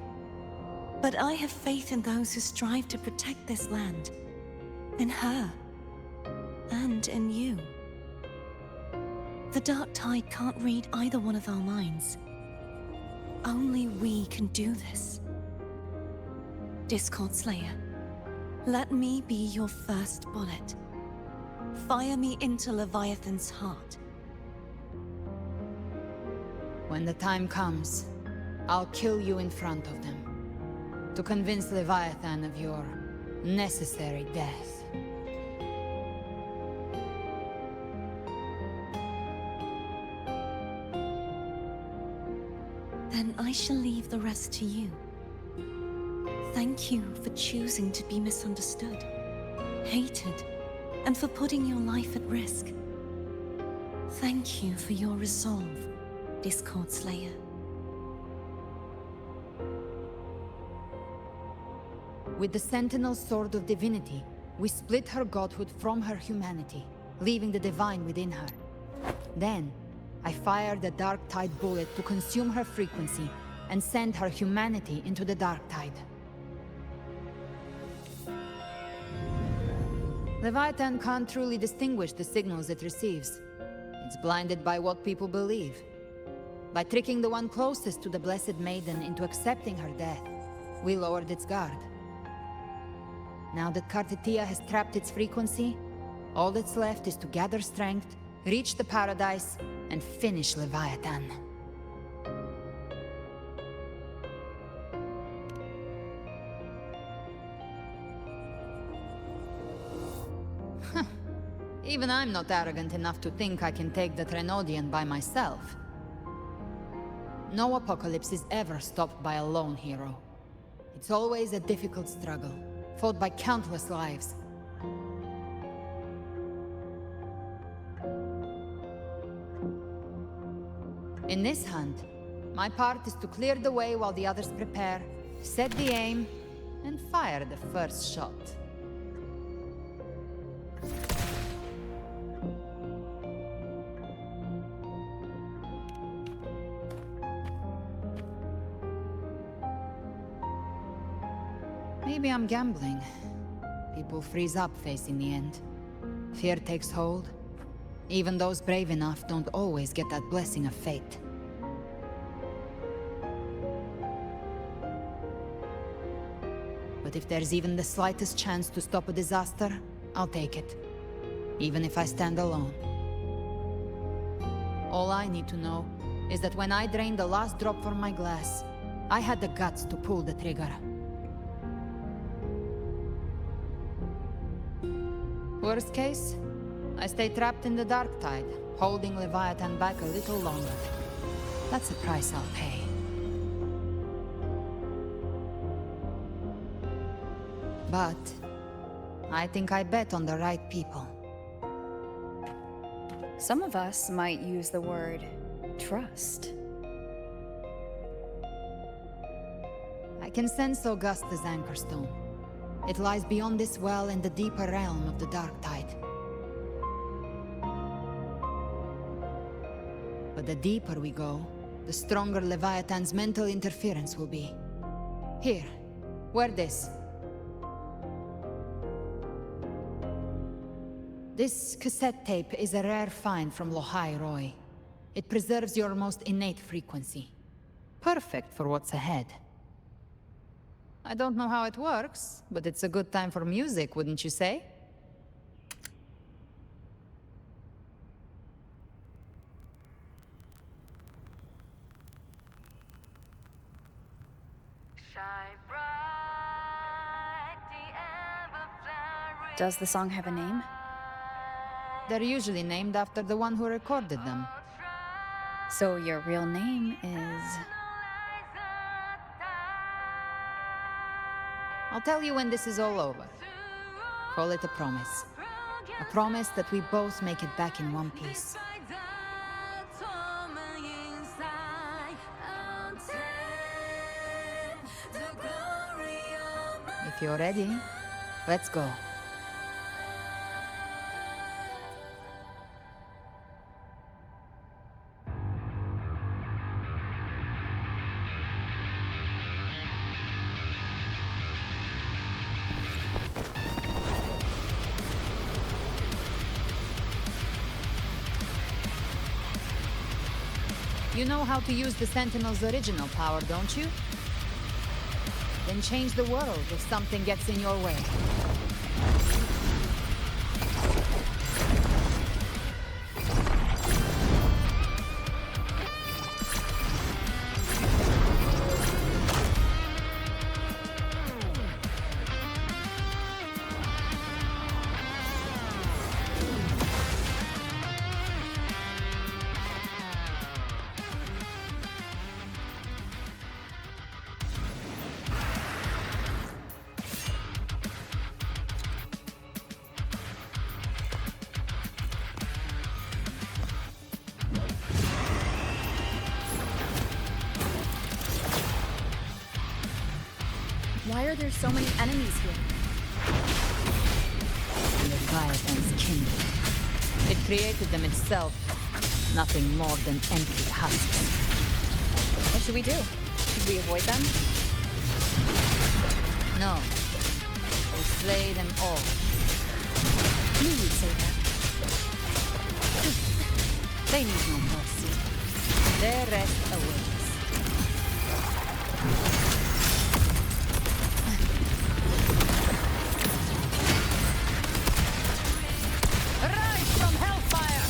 Speaker 16: But I have faith in those who strive to protect this land. In her. And in you. The Dark Tide can't read either one of our minds. Only we can do this. Discord Slayer, let me be your first bullet. Fire me into Leviathan's heart.
Speaker 2: When the time comes, I'll kill you in front of them. To convince Leviathan of your necessary death.
Speaker 16: Then I shall leave the rest to you. Thank you for choosing to be misunderstood, hated, and for putting your life at risk. Thank you for your resolve, Discord Slayer.
Speaker 2: With the Sentinel's Sword of Divinity, we split her godhood from her humanity, leaving the divine within her. Then, I fired the Dark Tide bullet to consume her frequency and send her humanity into the Dark Tide. Leviathan can't truly distinguish the signals it receives. It's blinded by what people believe. By tricking the one closest to the Blessed Maiden into accepting her death, we lowered its guard. Now that Kartetia has trapped its frequency, all that's left is to gather strength, reach the Paradise, and finish Leviathan. Even I'm not arrogant enough to think I can take the Trenodian by myself. No apocalypse is ever stopped by a lone hero. It's always a difficult struggle, fought by countless lives. In this hunt, my part is to clear the way while the others prepare, set the aim, and fire the first shot. Maybe I'm gambling. People freeze up facing the end. Fear takes hold. Even those brave enough don't always get that blessing of fate. But if there's even the slightest chance to stop a disaster, I'll take it. Even if I stand alone. All I need to know is that when I drained the last drop from my glass, I had the guts to pull the trigger. Worst case, I stay trapped in the Dark Tide, holding Leviathan back a little longer. That's the price I'll pay. But I think I bet on the right people.
Speaker 1: Some of us might use the word trust.
Speaker 2: I can sense Augusta's Anchorstone. It lies beyond this well in the deeper realm of the Dark Tide. But the deeper we go, the stronger Leviathan's mental interference will be. Here, wear this. This cassette tape is a rare find from Lohai Roy. It preserves your most innate frequency. Perfect for what's ahead. I don't know how it works, but it's a good time for music, wouldn't you say?
Speaker 1: Does the song have a name?
Speaker 2: They're usually named after the one who recorded them.
Speaker 1: So your real name is...
Speaker 2: I'll tell you when this is all over. Call it a promise. A promise that we both make it back in one piece. If you're ready, let's go. You know how to use the Sentinel's original power, don't you? Then change the world if something gets in your way.
Speaker 1: Why are there so many enemies here?
Speaker 2: Leviathan's kingdom. It created them itself. Nothing more than empty husks.
Speaker 1: What should we do? Should we avoid them?
Speaker 2: No. We slay them all.
Speaker 1: Knew you'd say that.
Speaker 2: They need no mercy. Their rest awaits. Rise from hellfire!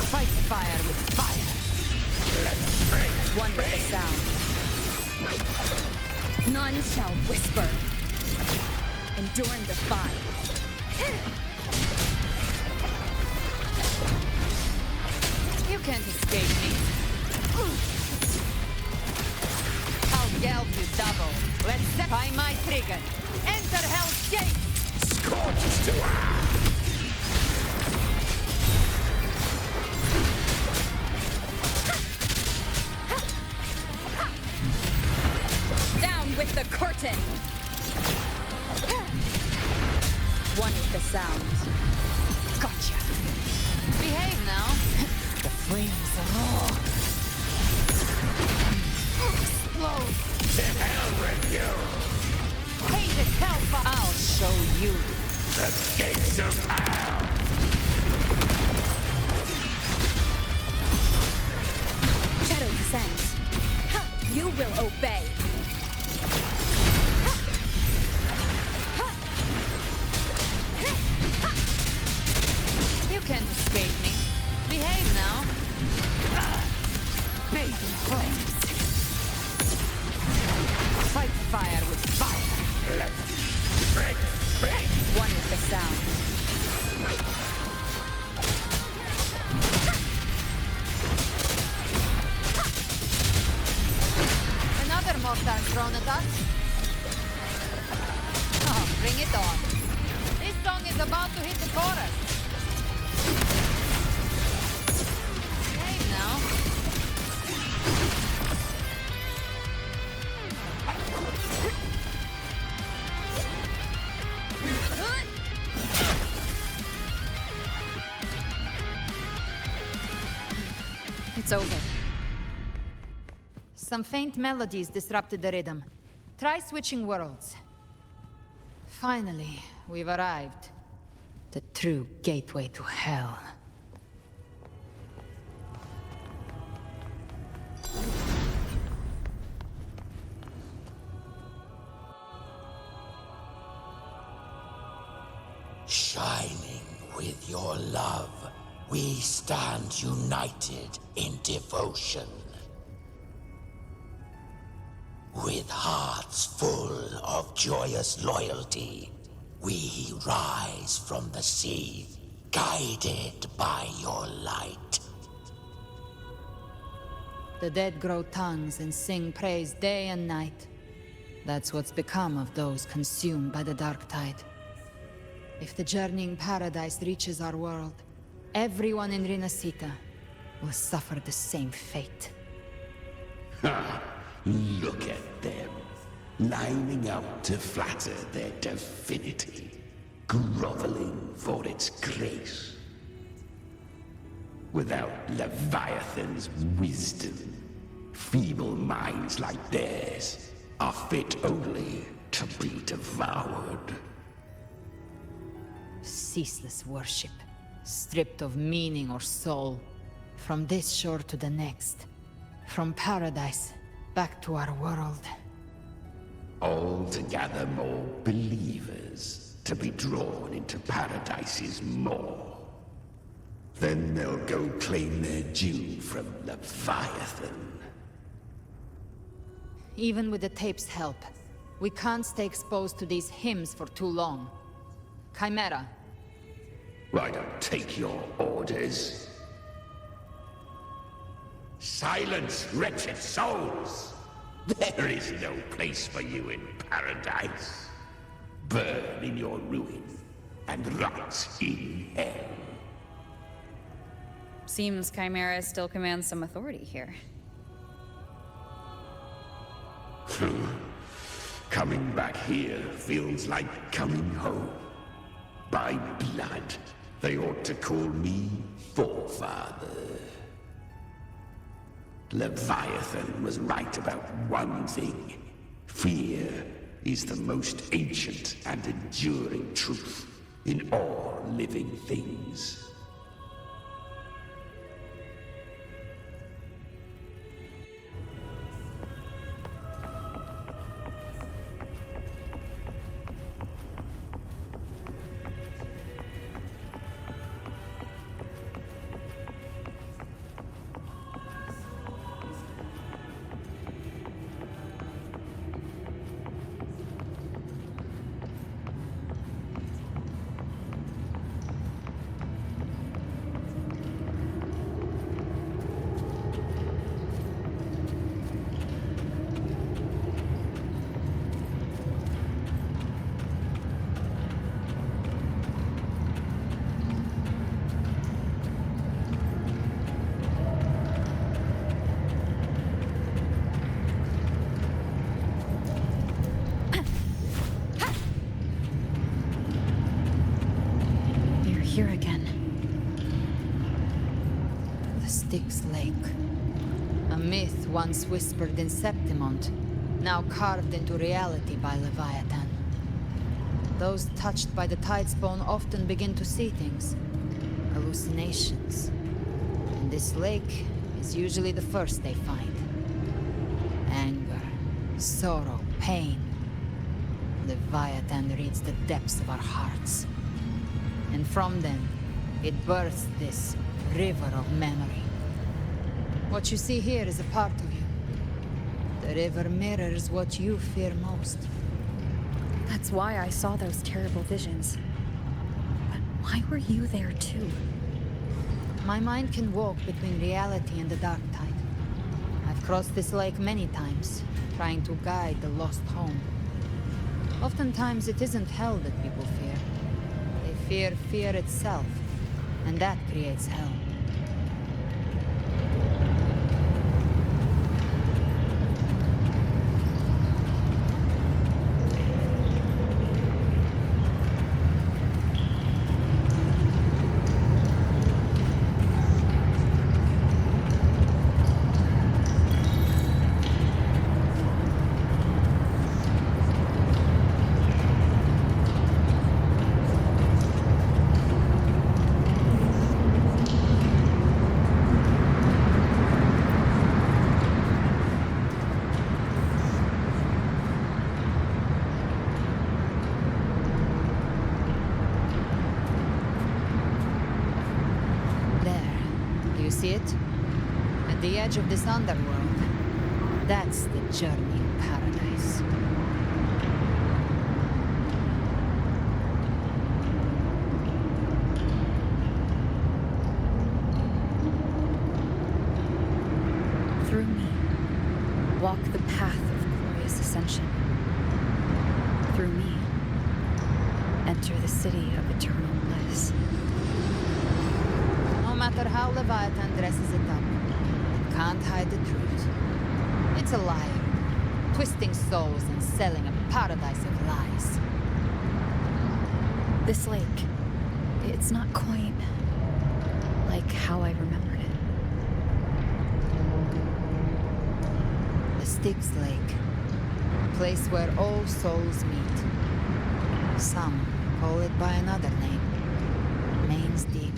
Speaker 2: Fight fire with fire. One with the sound.
Speaker 1: None shall whisper. Endure and defy.
Speaker 2: You can't escape me. I'll geld you double. Let's by my trigger. Enter Hell's Gate!
Speaker 14: Scorches to
Speaker 1: Down with the curtain! One with the sound.
Speaker 2: Gotcha. Behave now. The flames roar. Explode.
Speaker 14: to hell with you!
Speaker 2: Hated hellfire. I'll show you.
Speaker 14: The gates of hell!
Speaker 1: Shadow descends. Ha! You will obey.
Speaker 2: You can't escape me. Behave now. Bathing flames. Fight fire with fire.
Speaker 14: Let's break, break!
Speaker 1: One with the sound.
Speaker 2: Another mortar thrown at us. Oh, bring it on. This song is about to hit the chorus. Behave now.
Speaker 1: It's over.
Speaker 2: Some faint melodies disrupted the rhythm. Try switching worlds. Finally, we've arrived. The true gateway to hell.
Speaker 12: Shining with your love, we stand united in devotion. With hearts full of joyous loyalty, we rise from the sea, guided by your light.
Speaker 2: The dead grow tongues and sing praise day and night. That's what's become of those consumed by the dark tide. If the journeying paradise reaches our world, everyone in Rinascita will suffer the same fate.
Speaker 12: Ha! Look at them, lining up to flatter their divinity, groveling for its grace. Without Leviathan's wisdom, feeble minds like theirs are fit only to be devoured.
Speaker 2: Ceaseless worship, stripped of meaning or soul, from this shore to the next, from paradise back to our world.
Speaker 12: All to gather more believers to be drawn into Paradise's maw. Then they'll go claim their due from Leviathan.
Speaker 2: Even with the tape's help, we can't stay exposed to these hymns for too long. Chimera.
Speaker 12: I don't take your orders. Silence, wretched souls! There is no place for you in paradise. Burn in your ruin, and rot in hell.
Speaker 1: Seems Chimera still commands some authority here.
Speaker 12: Coming back here feels like coming home. By blood, They ought to call me Forefather. Leviathan was right about one thing. Fear is the most ancient and enduring truth in all living things.
Speaker 1: Here again.
Speaker 2: The Styx Lake. A myth once whispered in Septimont, now carved into reality by Leviathan. Those touched by the Tidespawn often begin to see things. Hallucinations. And this lake is usually the first they find. Anger, sorrow, pain. Leviathan reads the depths of our hearts. And from them, it births this river of memory. What you see here is a part of you. The river mirrors what you fear most.
Speaker 1: That's why I saw those terrible visions. But why were you there too?
Speaker 2: My mind can walk between reality and the dark tide. I've crossed this lake many times, trying to guide the lost home. Oftentimes it isn't hell that people fear. They fear itself, and that creates hell. See it? At the edge of this underworld. That's the journey in paradise.
Speaker 1: Through me, walk the path of glorious ascension. Through me, enter the city of eternal bliss.
Speaker 2: No matter how Leviathan dresses it up, it can't hide the truth. It's a liar, twisting souls and selling a paradise of lies.
Speaker 1: This lake, it's not quite like how I remembered it.
Speaker 2: The Styx Lake, a place where all souls meet. Some call it by another name, Main's Deep.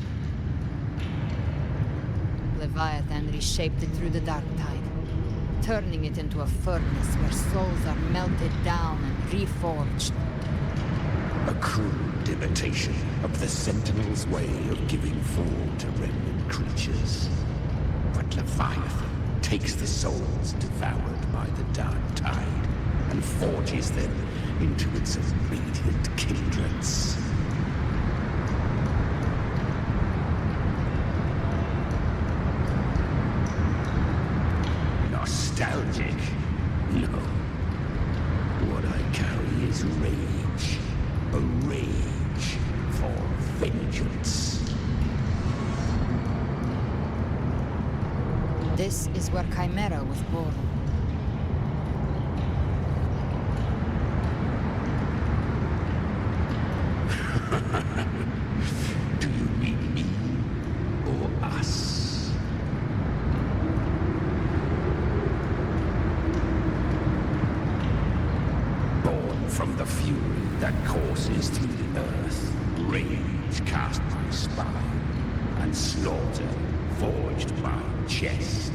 Speaker 2: Leviathan reshaped it through the dark tide, turning it into a furnace where souls are melted down and reforged.
Speaker 12: A crude imitation of the Sentinel's way of giving food to remnant creatures. But Leviathan takes the souls devoured by the dark tide and forges them into its obedient kindreds. Nostalgic? No. What I carry is rage. A rage for vengeance.
Speaker 2: This is where Chimera was born.
Speaker 12: Do you chest.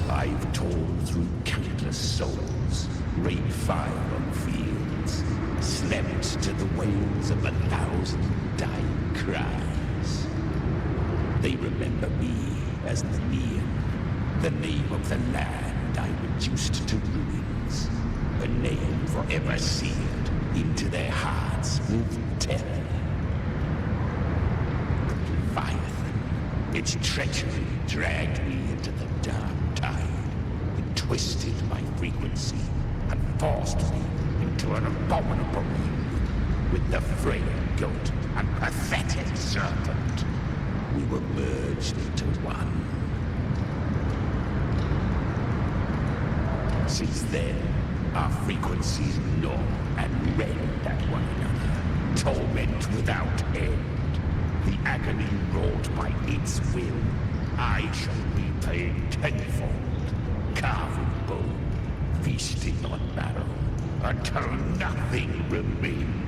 Speaker 12: I've torn through countless souls, rained fire on fields, slept to the wails of 1,000 dying cries. They remember me as the Neon, the name of the land I reduced to ruins, a name forever seared into their hearts with terror. Leviathan, its treachery dragged me into the dark tide. It twisted my frequency and forced me into an abominable union with the frail goat and pathetic serpent. We were merged into one. Since then, our frequencies gnaw and rend at one another, torment without end. The agony wrought by its will, I shall repay tenfold, carving bone, feasting on marrow, until nothing remains.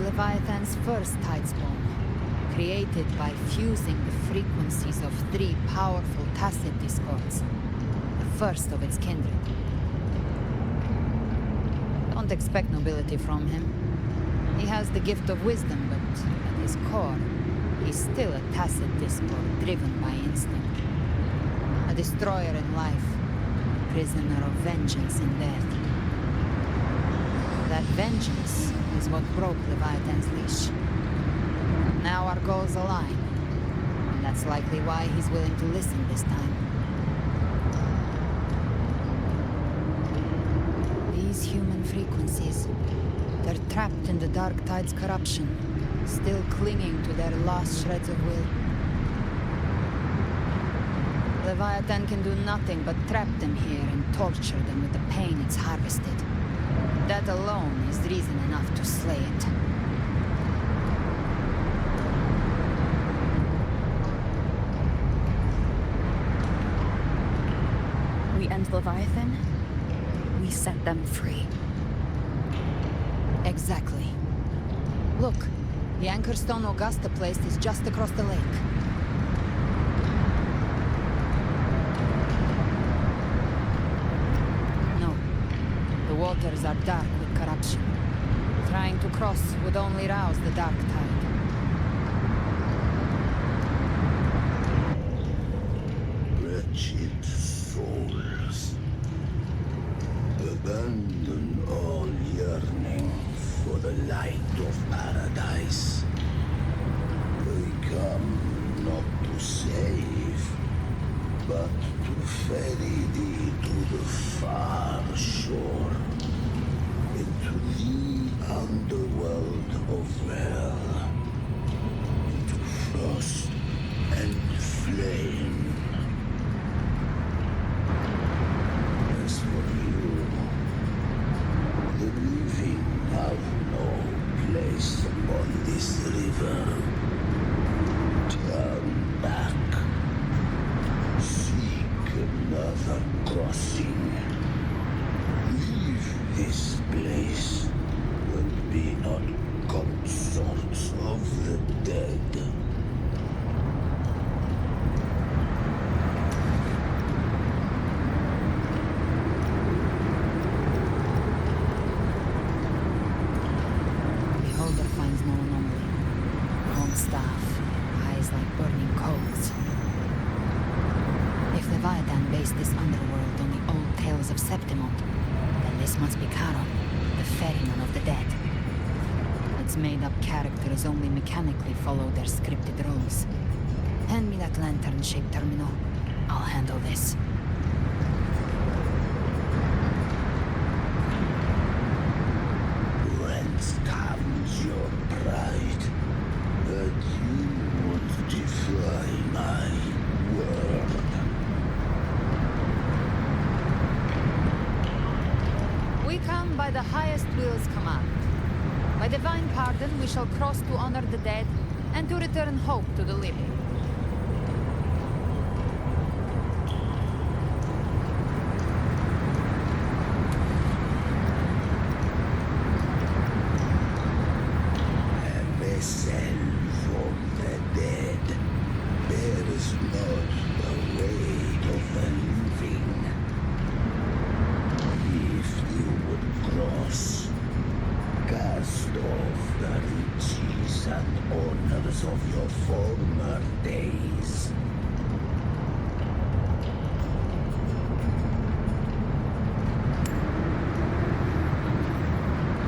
Speaker 2: Leviathan's first tidespawn, created by fusing the frequencies of 3 powerful tacit discords, the first of its kindred. Don't expect nobility from him. He has the gift of wisdom, but at his core, he's still a tacit discord driven by instinct. A destroyer in life, a prisoner of vengeance in death. That vengeance is what broke Leviathan's leash. Now our goals align, and that's likely why he's willing to listen this time. These human frequencies, they're trapped in the Dark Tide's corruption, still clinging to their last shreds of will. Leviathan can do nothing but trap them here and torture them with the pain it's harvested. That alone is reason enough to slay it.
Speaker 1: We end Leviathan, we set them free.
Speaker 2: Exactly. Look, the anchor stone Augusta placed is just across the lake. The waters are dark with corruption. Trying to cross would only rouse the Dark Tide.
Speaker 12: Wretched souls, abandon all yearning for the light of paradise. They come not to save, but to ferry thee to the far shore, into the underworld of hell, into frost and flame. As for you, the living have no place upon this river. Turn back. Seek another crossing. Leave this place and be not consorts of the dead.
Speaker 2: Beholder finds no anomaly. Long staff, eyes like burning coals. If Leviathan based this underworld on the old tales of Septimont, then this must be Charon, the ferryman of the dead. Its made-up characters only mechanically follow their scripted roles. Hand me that lantern-shaped terminal. I'll handle this.
Speaker 12: Whence comes your pride that you would defy my word?
Speaker 2: We come by the highest will's command. By divine pardon, we shall cross to honor the dead and to return hope to the living.
Speaker 12: Listen from the dead. There is not the way of the living. If you would cross, cast off the riches and honors of your former days.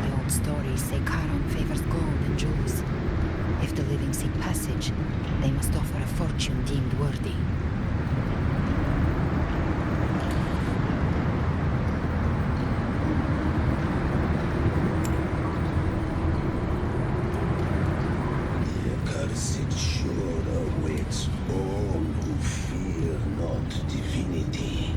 Speaker 2: The old stories say Charon favors gold and jewels. If the living seek passage, they must offer a fortune deemed worthy.
Speaker 12: The accursed shore awaits all who fear not divinity.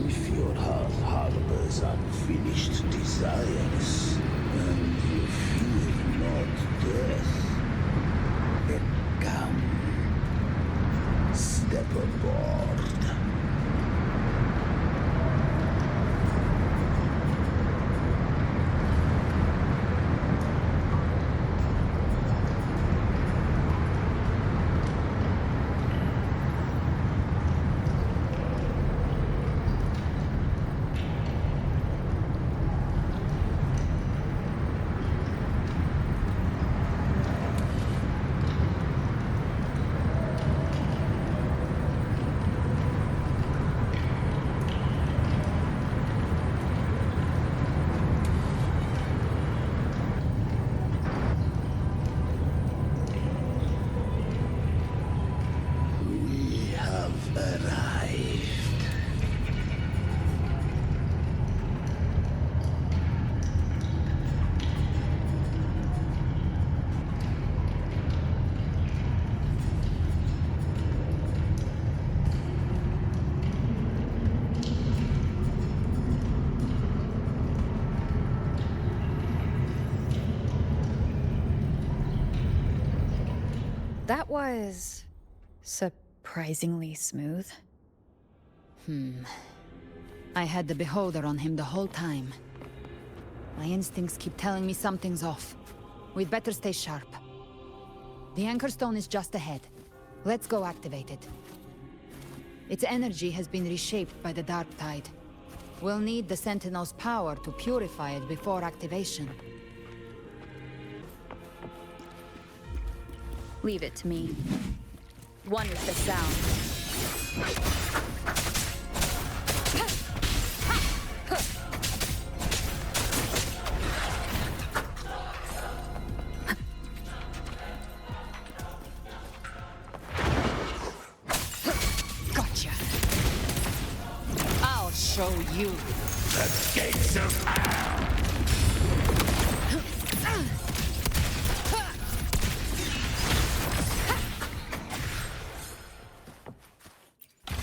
Speaker 12: If your heart harbors unfinished desires, and you fear not death, then come. Step aboard. We have arrived.
Speaker 1: That was surprisingly smooth.
Speaker 2: I had the beholder on him the whole time. My instincts keep telling me something's off. We'd better stay sharp. The Anchor Stone is just ahead. Let's go activate it. Its energy has been reshaped by the Dark Tide. We'll need the Sentinel's power to purify it before activation.
Speaker 1: Leave it to me. One with the sound.
Speaker 2: Gotcha. I'll show you.
Speaker 12: The gates of hell!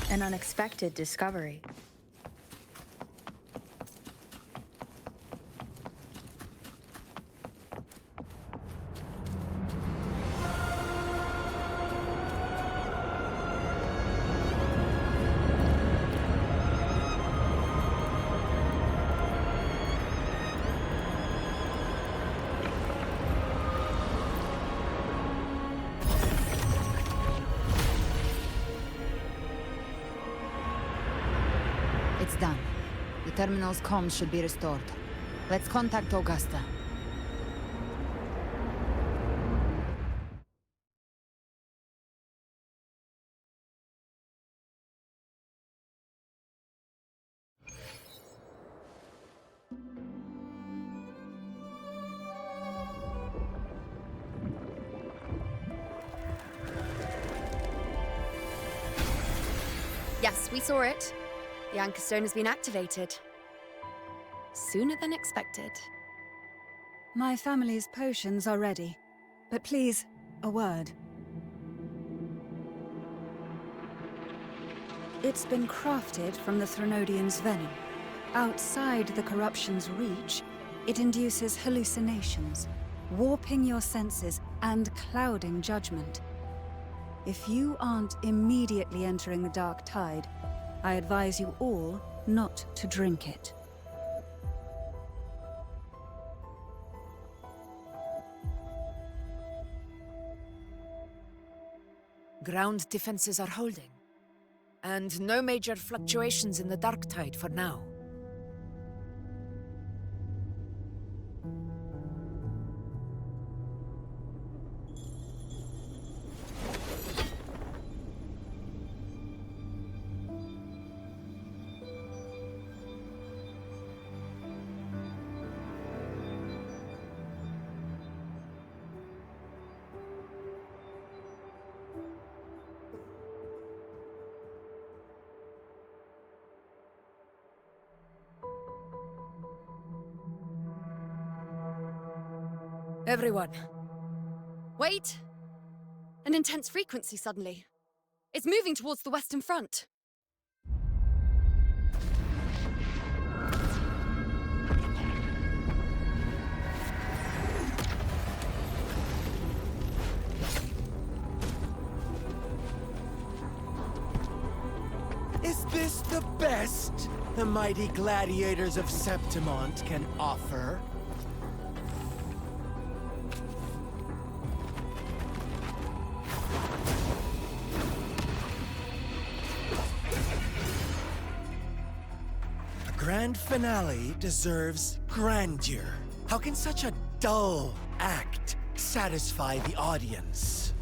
Speaker 1: An unexpected discovery.
Speaker 2: It's done. The terminal's comms should be restored. Let's contact Augusta.
Speaker 5: Yes, we saw it. The Anchor Stone has been activated. Sooner than expected.
Speaker 3: My family's potions are ready. But please, a word. It's been crafted from the Threnodian's venom. Outside the corruption's reach, it induces hallucinations, warping your senses and clouding judgment. If you aren't immediately entering the dark tide, I advise you all not to drink it.
Speaker 9: Ground defenses are holding. And no major fluctuations in the dark tide for now. Everyone.
Speaker 5: Wait! An intense frequency suddenly. It's moving towards the Western Front.
Speaker 11: Is this the best the mighty gladiators of Septimont can offer? A grand finale deserves grandeur. How can such a dull act satisfy the audience?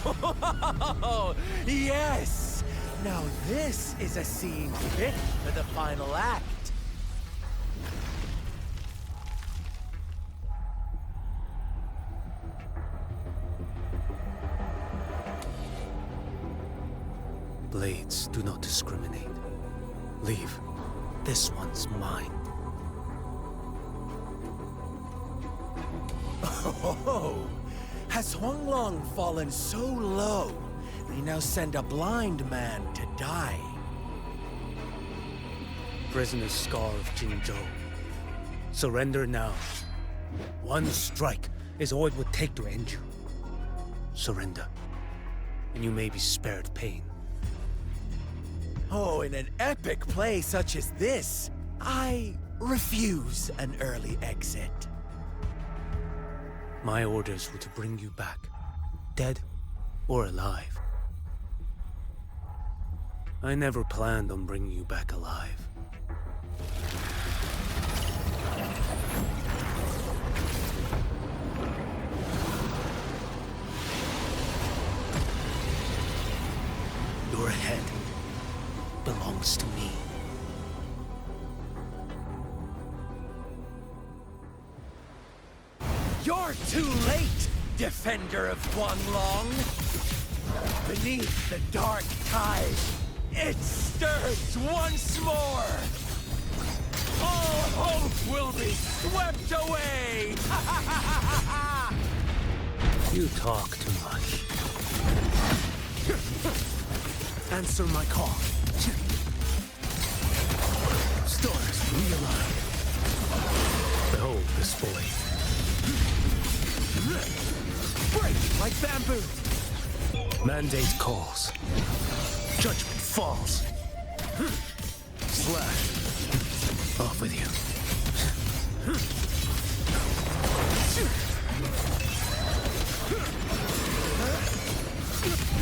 Speaker 11: Oh, yes! Now this is a scene fit for the final act.
Speaker 17: Blades do not discriminate. Leave. This one's mine.
Speaker 11: Oh, has Huanglong fallen so low, they now send a blind man to die?
Speaker 17: Prisoner Scar of Jinzhou. Surrender now. One strike is all it would take to end you. Surrender, and you may be spared pain.
Speaker 11: Oh, in an epic play such as this, I refuse an early exit.
Speaker 17: My orders were to bring you back, dead or alive. I never planned on bringing you back alive. Your head belongs to me.
Speaker 11: You're too late, defender of Huanglong! Beneath the dark tide, it stirs once more! All hope will be swept away!
Speaker 17: You talk too much.
Speaker 11: Answer my call. Stars realign.
Speaker 17: Behold this boy.
Speaker 11: Break like bamboo!
Speaker 17: Mandate calls. Judgment falls. Slash. Off with you.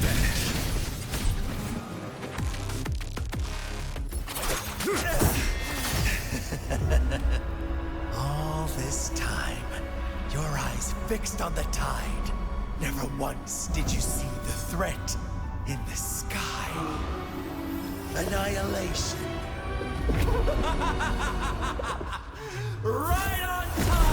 Speaker 17: Vanish.
Speaker 11: All this time, your eyes fixed on the tide. Never once did you see the threat in the sky. Annihilation. Right on time!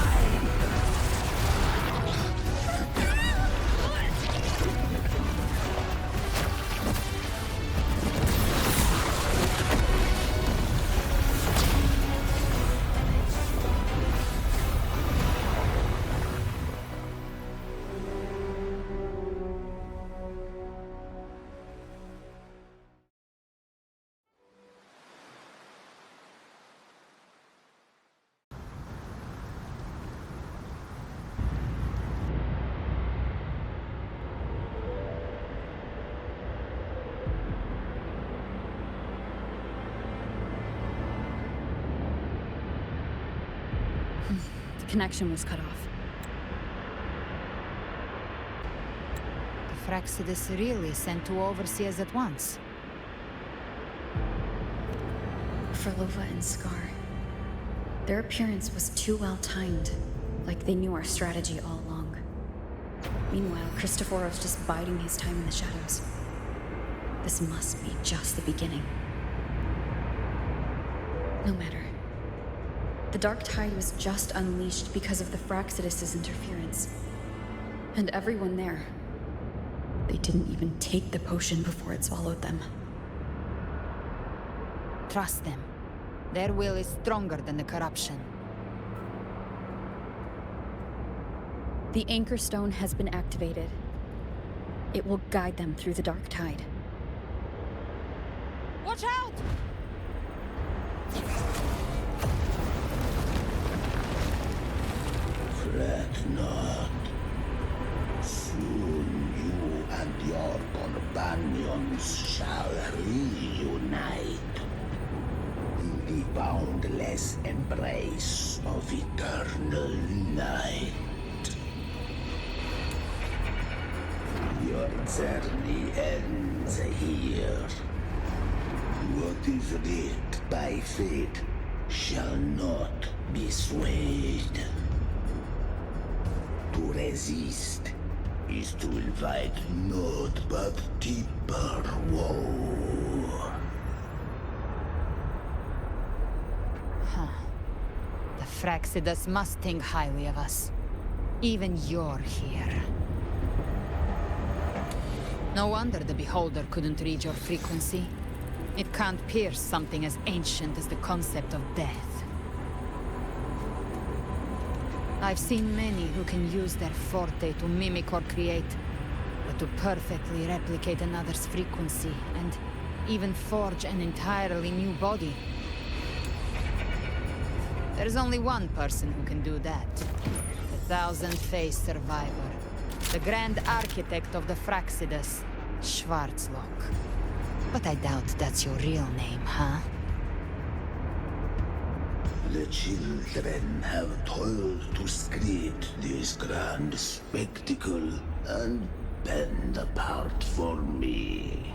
Speaker 1: The connection was cut off.
Speaker 2: The Fraxidus really sent two overseers at once.
Speaker 1: For Lova and Scar, their appearance was too well timed, like they knew our strategy all along. Meanwhile, Christophorov's just biding his time in the shadows. This must be just the beginning. No matter. The Dark Tide was just unleashed because of the Fraxidus' interference. And everyone there, they didn't even take the potion before it swallowed them.
Speaker 2: Trust them. Their will is stronger than the corruption.
Speaker 1: The Anchor Stone has been activated. It will guide them through the Dark Tide.
Speaker 8: Watch out!
Speaker 12: Fret not. Soon you and your companions shall reunite in the boundless embrace of eternal night. Your journey ends here. What is writ by fate shall not be swayed. To resist is to invite naught but deeper woe.
Speaker 2: Huh. The Fraxidus must think highly of us. Even you're here. No wonder the Beholder couldn't read your frequency. It can't pierce something as ancient as the concept of death. I've seen many who can use their forte to mimic or create, but to perfectly replicate another's frequency, and even forge an entirely new body. There's only one person who can do that. The Thousand-Faced Survivor. The Grand Architect of the Fraxidus, Schwarzlock. But I doubt that's your real name, huh?
Speaker 12: The children have toiled to script this grand spectacle and bend apart for me.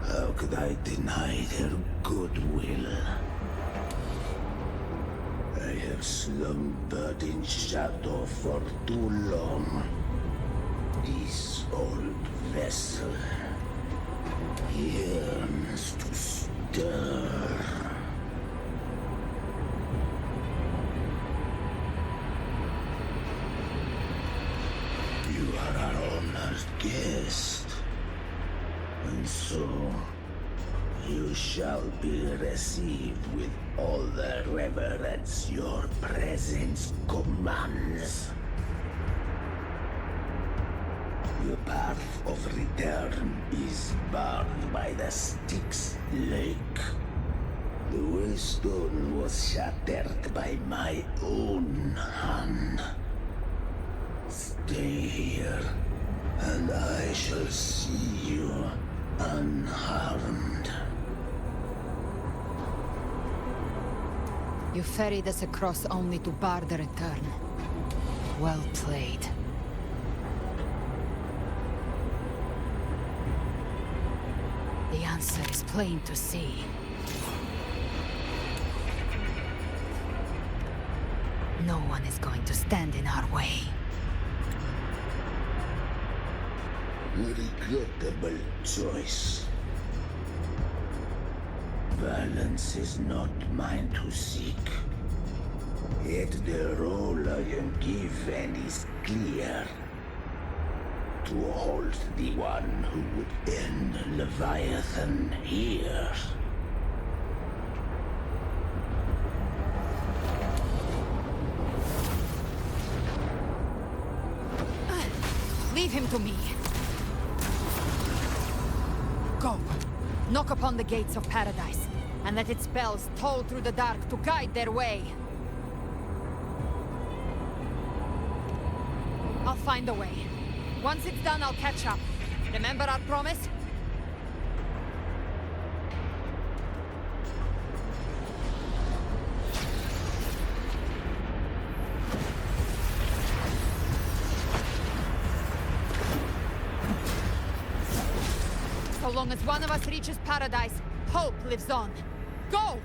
Speaker 12: How could I deny their goodwill? I have slumbered in shadow for too long. This old vessel yearns to stir. You are our honored guest, and so you shall be received with all the reverence your presence commands. Your path of return is barred by the Styx Lake. The waystone was shattered by my own hand. Stay here, and I shall see you unharmed.
Speaker 2: You ferried us across only to bar the return. Well played. The answer is plain to see. No one is going to stand in our way.
Speaker 12: Regrettable choice. Violence is not mine to seek. Yet the role I am given is clear. To hold the one who would end Leviathan here.
Speaker 2: Leave him to me. Go. Knock upon the gates of paradise, and let its bells toll through the dark to guide their way. I'll find a way. Once it's done, I'll catch up. Remember our promise? So long as one of us reaches paradise, hope lives on. Go!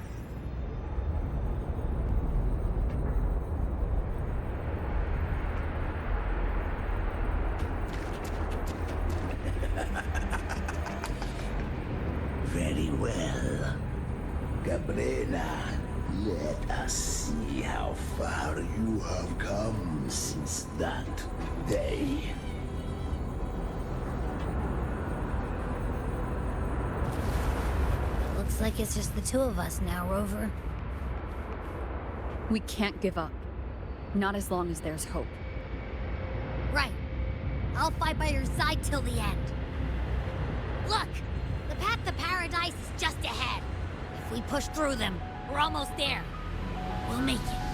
Speaker 12: Very well. Gabriela, let us see how far you have come since that day.
Speaker 4: Looks like it's just the two of us now, Rover.
Speaker 1: We can't give up. Not as long as there's hope.
Speaker 4: Right. I'll fight by your side till the end. Look! The path to paradise is just ahead. If we push through them, we're almost there. We'll make it.